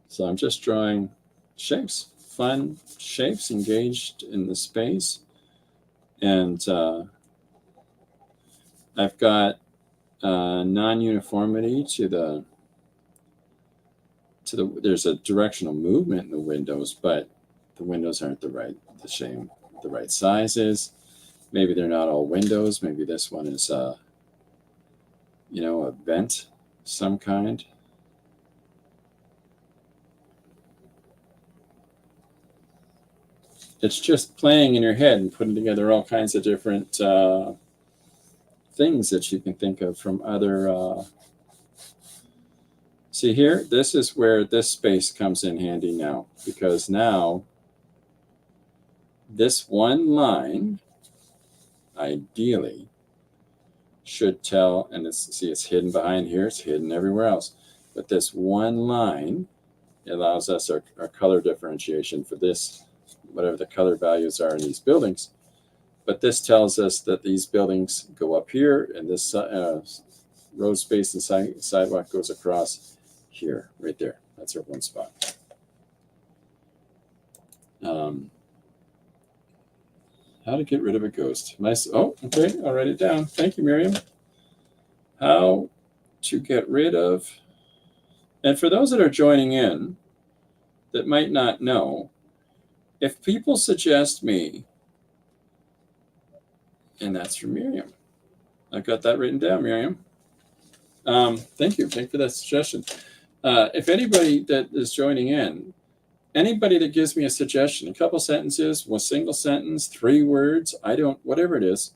So I'm just drawing shapes, fun shapes engaged in the space. And I've got non-uniformity to the there's a directional movement in the windows, but the windows aren't the right sizes. Maybe they're not all windows. Maybe this one is a vent some kind. It's just playing in your head and putting together all kinds of different things that you can think of from other. See here, this is where this space comes in handy now, because now this one line ideally should tell, and it's hidden behind here, it's hidden everywhere else, but this one line allows us our color differentiation for this, whatever the color values are in these buildings. But this tells us that these buildings go up here, and this road space and sidewalk goes across here, right there. That's our one spot. How to get rid of a ghost. Nice. Oh, okay. I'll write it down. Thank you, Miriam. How to get rid of. And for those that are joining in that might not know, if people suggest me, and that's from Miriam, I got that written down, Miriam. Thank you. Thank you for that suggestion. If anybody that is joining in, anybody that gives me a suggestion, a couple sentences, one single sentence, 3 words, whatever it is,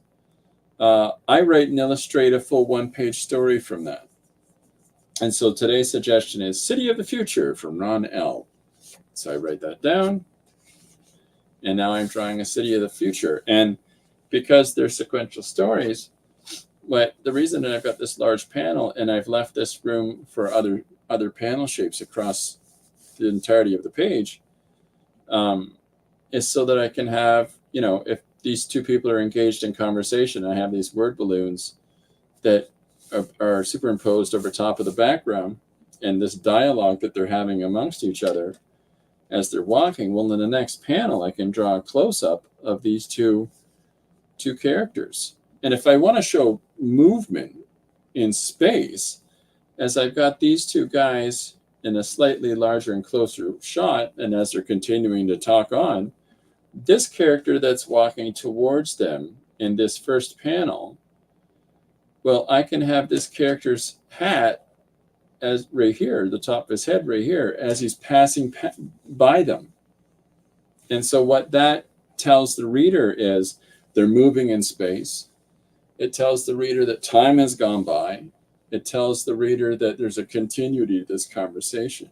I write and illustrate a full 1-page story from that. And so today's suggestion is City of the Future from Ron L. So I write that down. And now I'm drawing a city of the future. And because they're sequential stories, the reason that I've got this large panel and I've left this room for other panel shapes across the entirety of the page is so that I can have, if these 2 people are engaged in conversation, I have these word balloons that are superimposed over top of the background, and this dialogue that they're having amongst each other as they're walking. Well, in the next panel, I can draw a close-up of these two characters. And if I want to show movement in space, as I've got these 2 guys in a slightly larger and closer shot, and as they're continuing to talk on, this character that's walking towards them in this first panel, well, I can have this character's hat as right here, the top of his head right here, as he's passing by them. And so what that tells the reader is they're moving in space. It tells the reader that time has gone by. It tells the reader that there's a continuity to this conversation.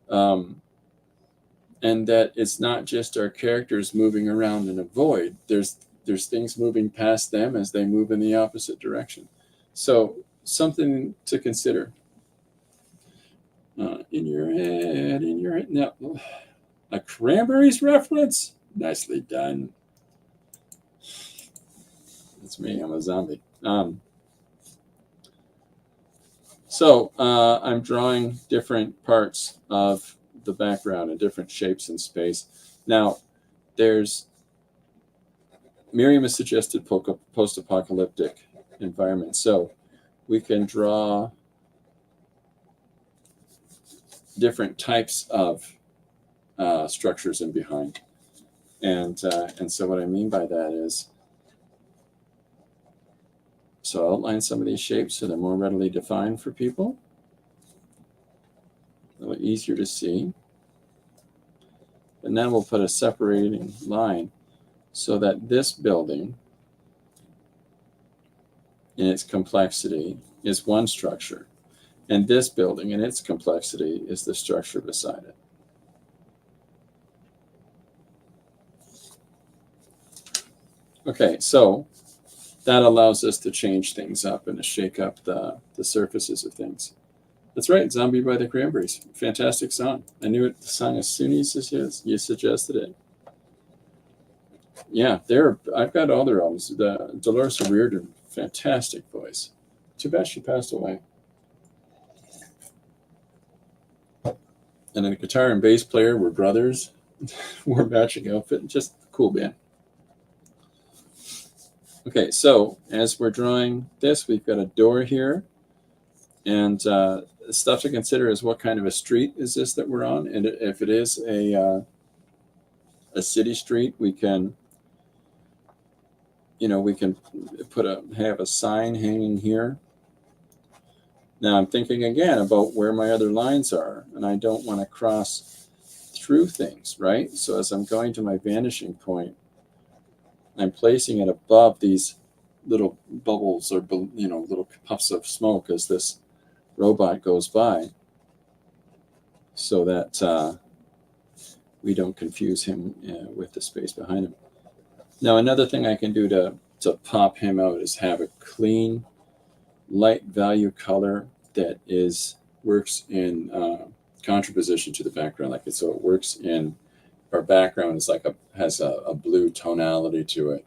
And that it's not just our characters moving around in a void. There's things moving past them as they move in the opposite direction. So something to consider. In your head. Now, a Cranberries reference? Nicely done. That's me. I'm a zombie. So I'm drawing different parts of the background in different shapes in space. Now, Miriam has suggested post-apocalyptic environment. So we can draw different types of structures in behind. And so what I mean by that is, so I'll outline some of these shapes so they're more readily defined for people. A little easier to see. And then we'll put a separating line so that this building in its complexity is one structure, and this building in its complexity is the structure beside it. Okay, so that allows us to change things up and to shake up the surfaces of things. That's right, Zombie by the Cranberries. Fantastic song. I knew it, the song as soon as you suggested it. Yeah, I've got all their albums. The Dolores O'Riordan, fantastic voice. Too bad she passed away. And then the guitar and bass player were brothers, wore matching outfit, just a cool band. Okay, so as we're drawing this, we've got a door here, and stuff to consider is what kind of a street is this that we're on, and if it is a city street, we can have a sign hanging here. Now I'm thinking again about where my other lines are, and I don't want to cross through things, right? So as I'm going to my vanishing point, I'm placing it above these little bubbles or little puffs of smoke as this robot goes by, so that we don't confuse him with the space behind him. Now another thing I can do to pop him out is have a clean light value color that works in contraposition to the background, so it works in our background is has a blue tonality to it.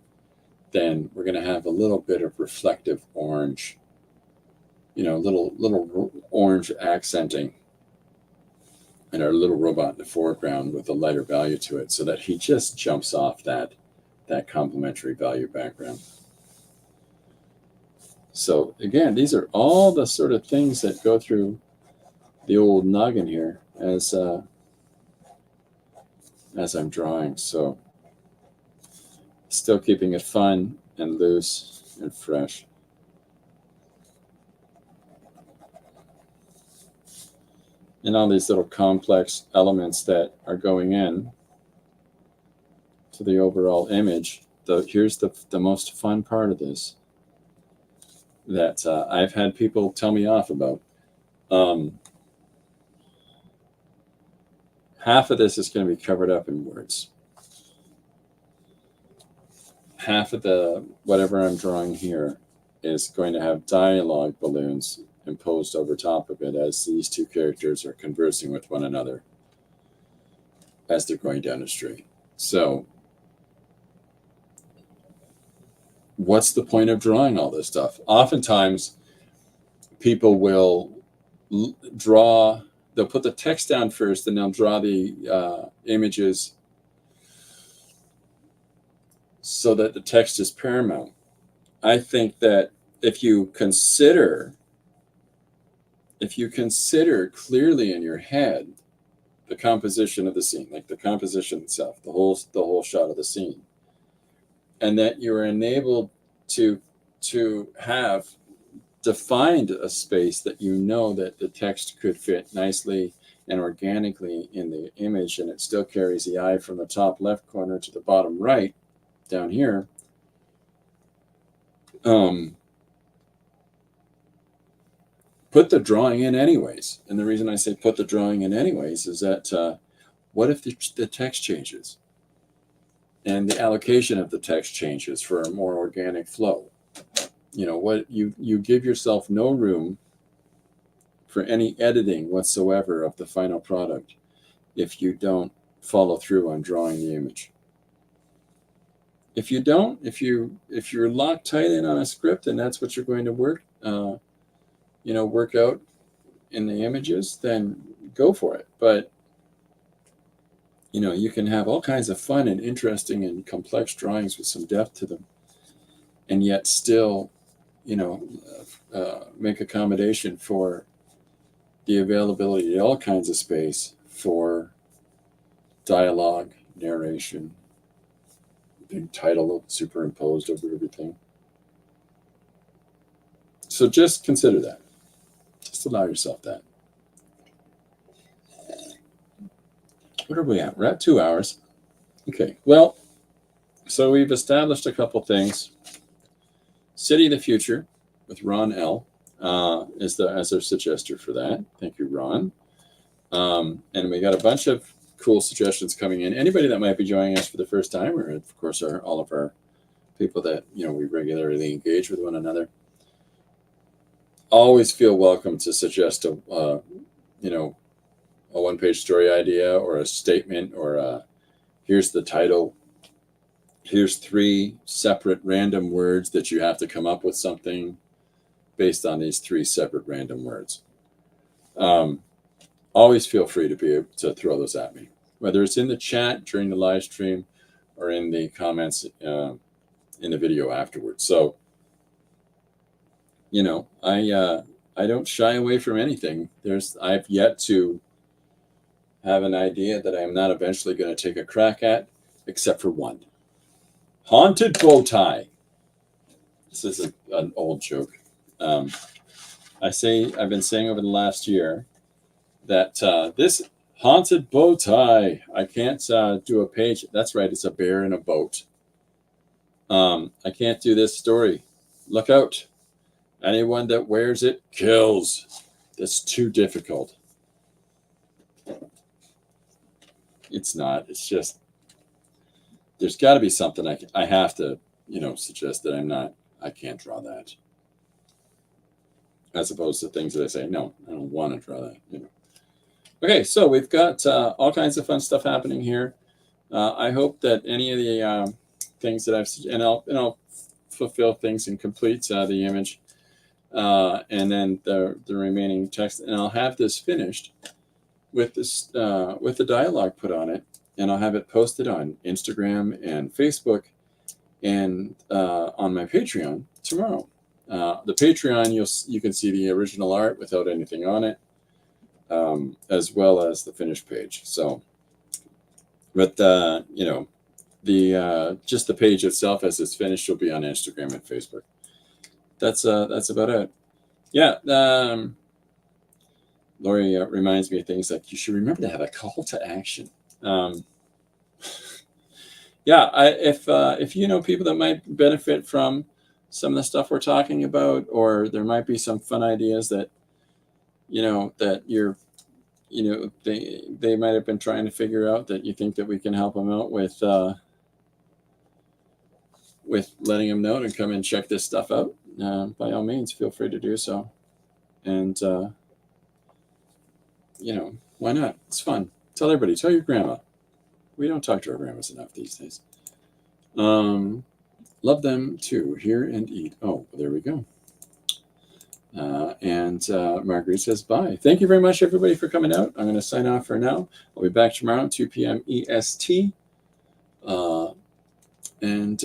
Then we're going to have a little bit of reflective orange, little orange accenting, and our little robot in the foreground with a lighter value to it, so that he just jumps off that complementary value background. So again, these are all the sort of things that go through the old noggin here as I'm drawing. So still keeping it fun and loose and fresh. and all these little complex elements that are going in to the overall image. Here's the most fun part of this that I've had people tell me off about. Half of this is going to be covered up in words. Half of the whatever I'm drawing here is going to have dialogue balloons imposed over top of it as these two characters are conversing with one another as they're going down the street. So what's the point of drawing all this stuff? Oftentimes people will they'll put the text down first and they'll draw the images so that the text is paramount. I think that if you consider clearly in your head the composition of the scene, like the composition itself, the whole shot of the scene, and that you're enabled to have defined a space that you know that the text could fit nicely and organically in the image, and it still carries the eye from the top left corner to the bottom right down here. Put the drawing in anyways. And the reason I say put the drawing in anyways is that what if the text changes and the allocation of the text changes for a more organic flow? You know, what you give yourself no room for any editing whatsoever of the final product if you don't follow through on drawing the image. If you don't, if you're locked tight in on a script and that's what you're going to work out in the images, then go for it. But you can have all kinds of fun and interesting and complex drawings with some depth to them, and yet still, make accommodation for the availability of all kinds of space for dialogue, narration, big title superimposed over everything. So just consider that. Just allow yourself that. What are we at? We're at 2 hours. Okay, well, so we've established a couple things. City of the Future with Ron L. As our suggester for that. Thank you, Ron. And we got a bunch of cool suggestions coming in. Anybody that might be joining us for the first time, or of course all of our people that we regularly engage with one another, always feel welcome to suggest a one-page story idea or a statement or here's the title. Here's 3 separate random words that you have to come up with something based on these 3 separate random words. Always feel free to be able to throw those at me, whether it's in the chat during the live stream or in the comments in the video afterwards. So, I don't shy away from anything. I've yet to have an idea that I'm not eventually going to take a crack at, except for one. Haunted bow tie. This is an old joke. I've been saying over the last year that this haunted bow tie, I can't do a page. That's right, it's a bear in a boat. I can't do this story. Look out. Anyone that wears it kills. It's too difficult. It's not. It's just, there's got to be something I have to, suggest that I can't draw that. As opposed to things that I say, no, I don't want to draw that. Okay, so we've got all kinds of fun stuff happening here. I hope that any of the things that I'll fulfill things and complete the image, and then the remaining text, and I'll have this finished with the dialogue put on it, and I'll have it posted on Instagram and Facebook and on my Patreon tomorrow. The Patreon, you can see the original art without anything on it, as well as the finished page. So, but just the page itself as it's finished will be on Instagram and Facebook. That's about it. Yeah. Lori reminds me of things like you should remember to have a call to action. Yeah, if you know people that might benefit from some of the stuff we're talking about, or there might be some fun ideas that that they might have been trying to figure out, that you think that we can help them out with letting them know and come and check this stuff out, by all means, feel free to do so. And why not? It's fun. Tell everybody. Tell your grandma. We don't talk to our grandmas enough these days. Love them too. Hear and eat. Oh, there we go. And Marguerite says bye. Thank you very much, everybody, for coming out. I'm going to sign off for now. I'll be back tomorrow, 2 p.m. EST. And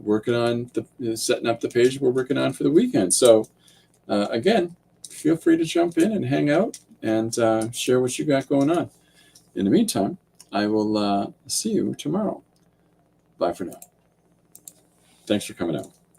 working on setting up the page we're working on for the weekend. So again, feel free to jump in and hang out and share what you got going on. In the meantime, I will see you tomorrow. Bye for now. Thanks for coming out.